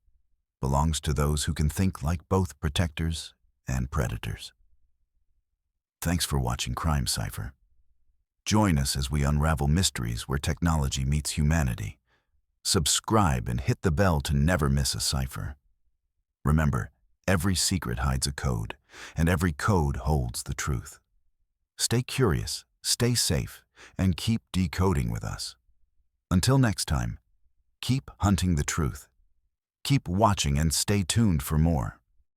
belongs to those who can think like both protectors and predators. Thanks for watching Crime Cipher. Join us as we unravel mysteries where technology meets humanity. Subscribe and hit the bell to never miss a cipher. Remember, every secret hides a code, and every code holds the truth. Stay curious, stay safe, and keep decoding with us. Until next time, keep hunting the truth. Keep watching and stay tuned for more.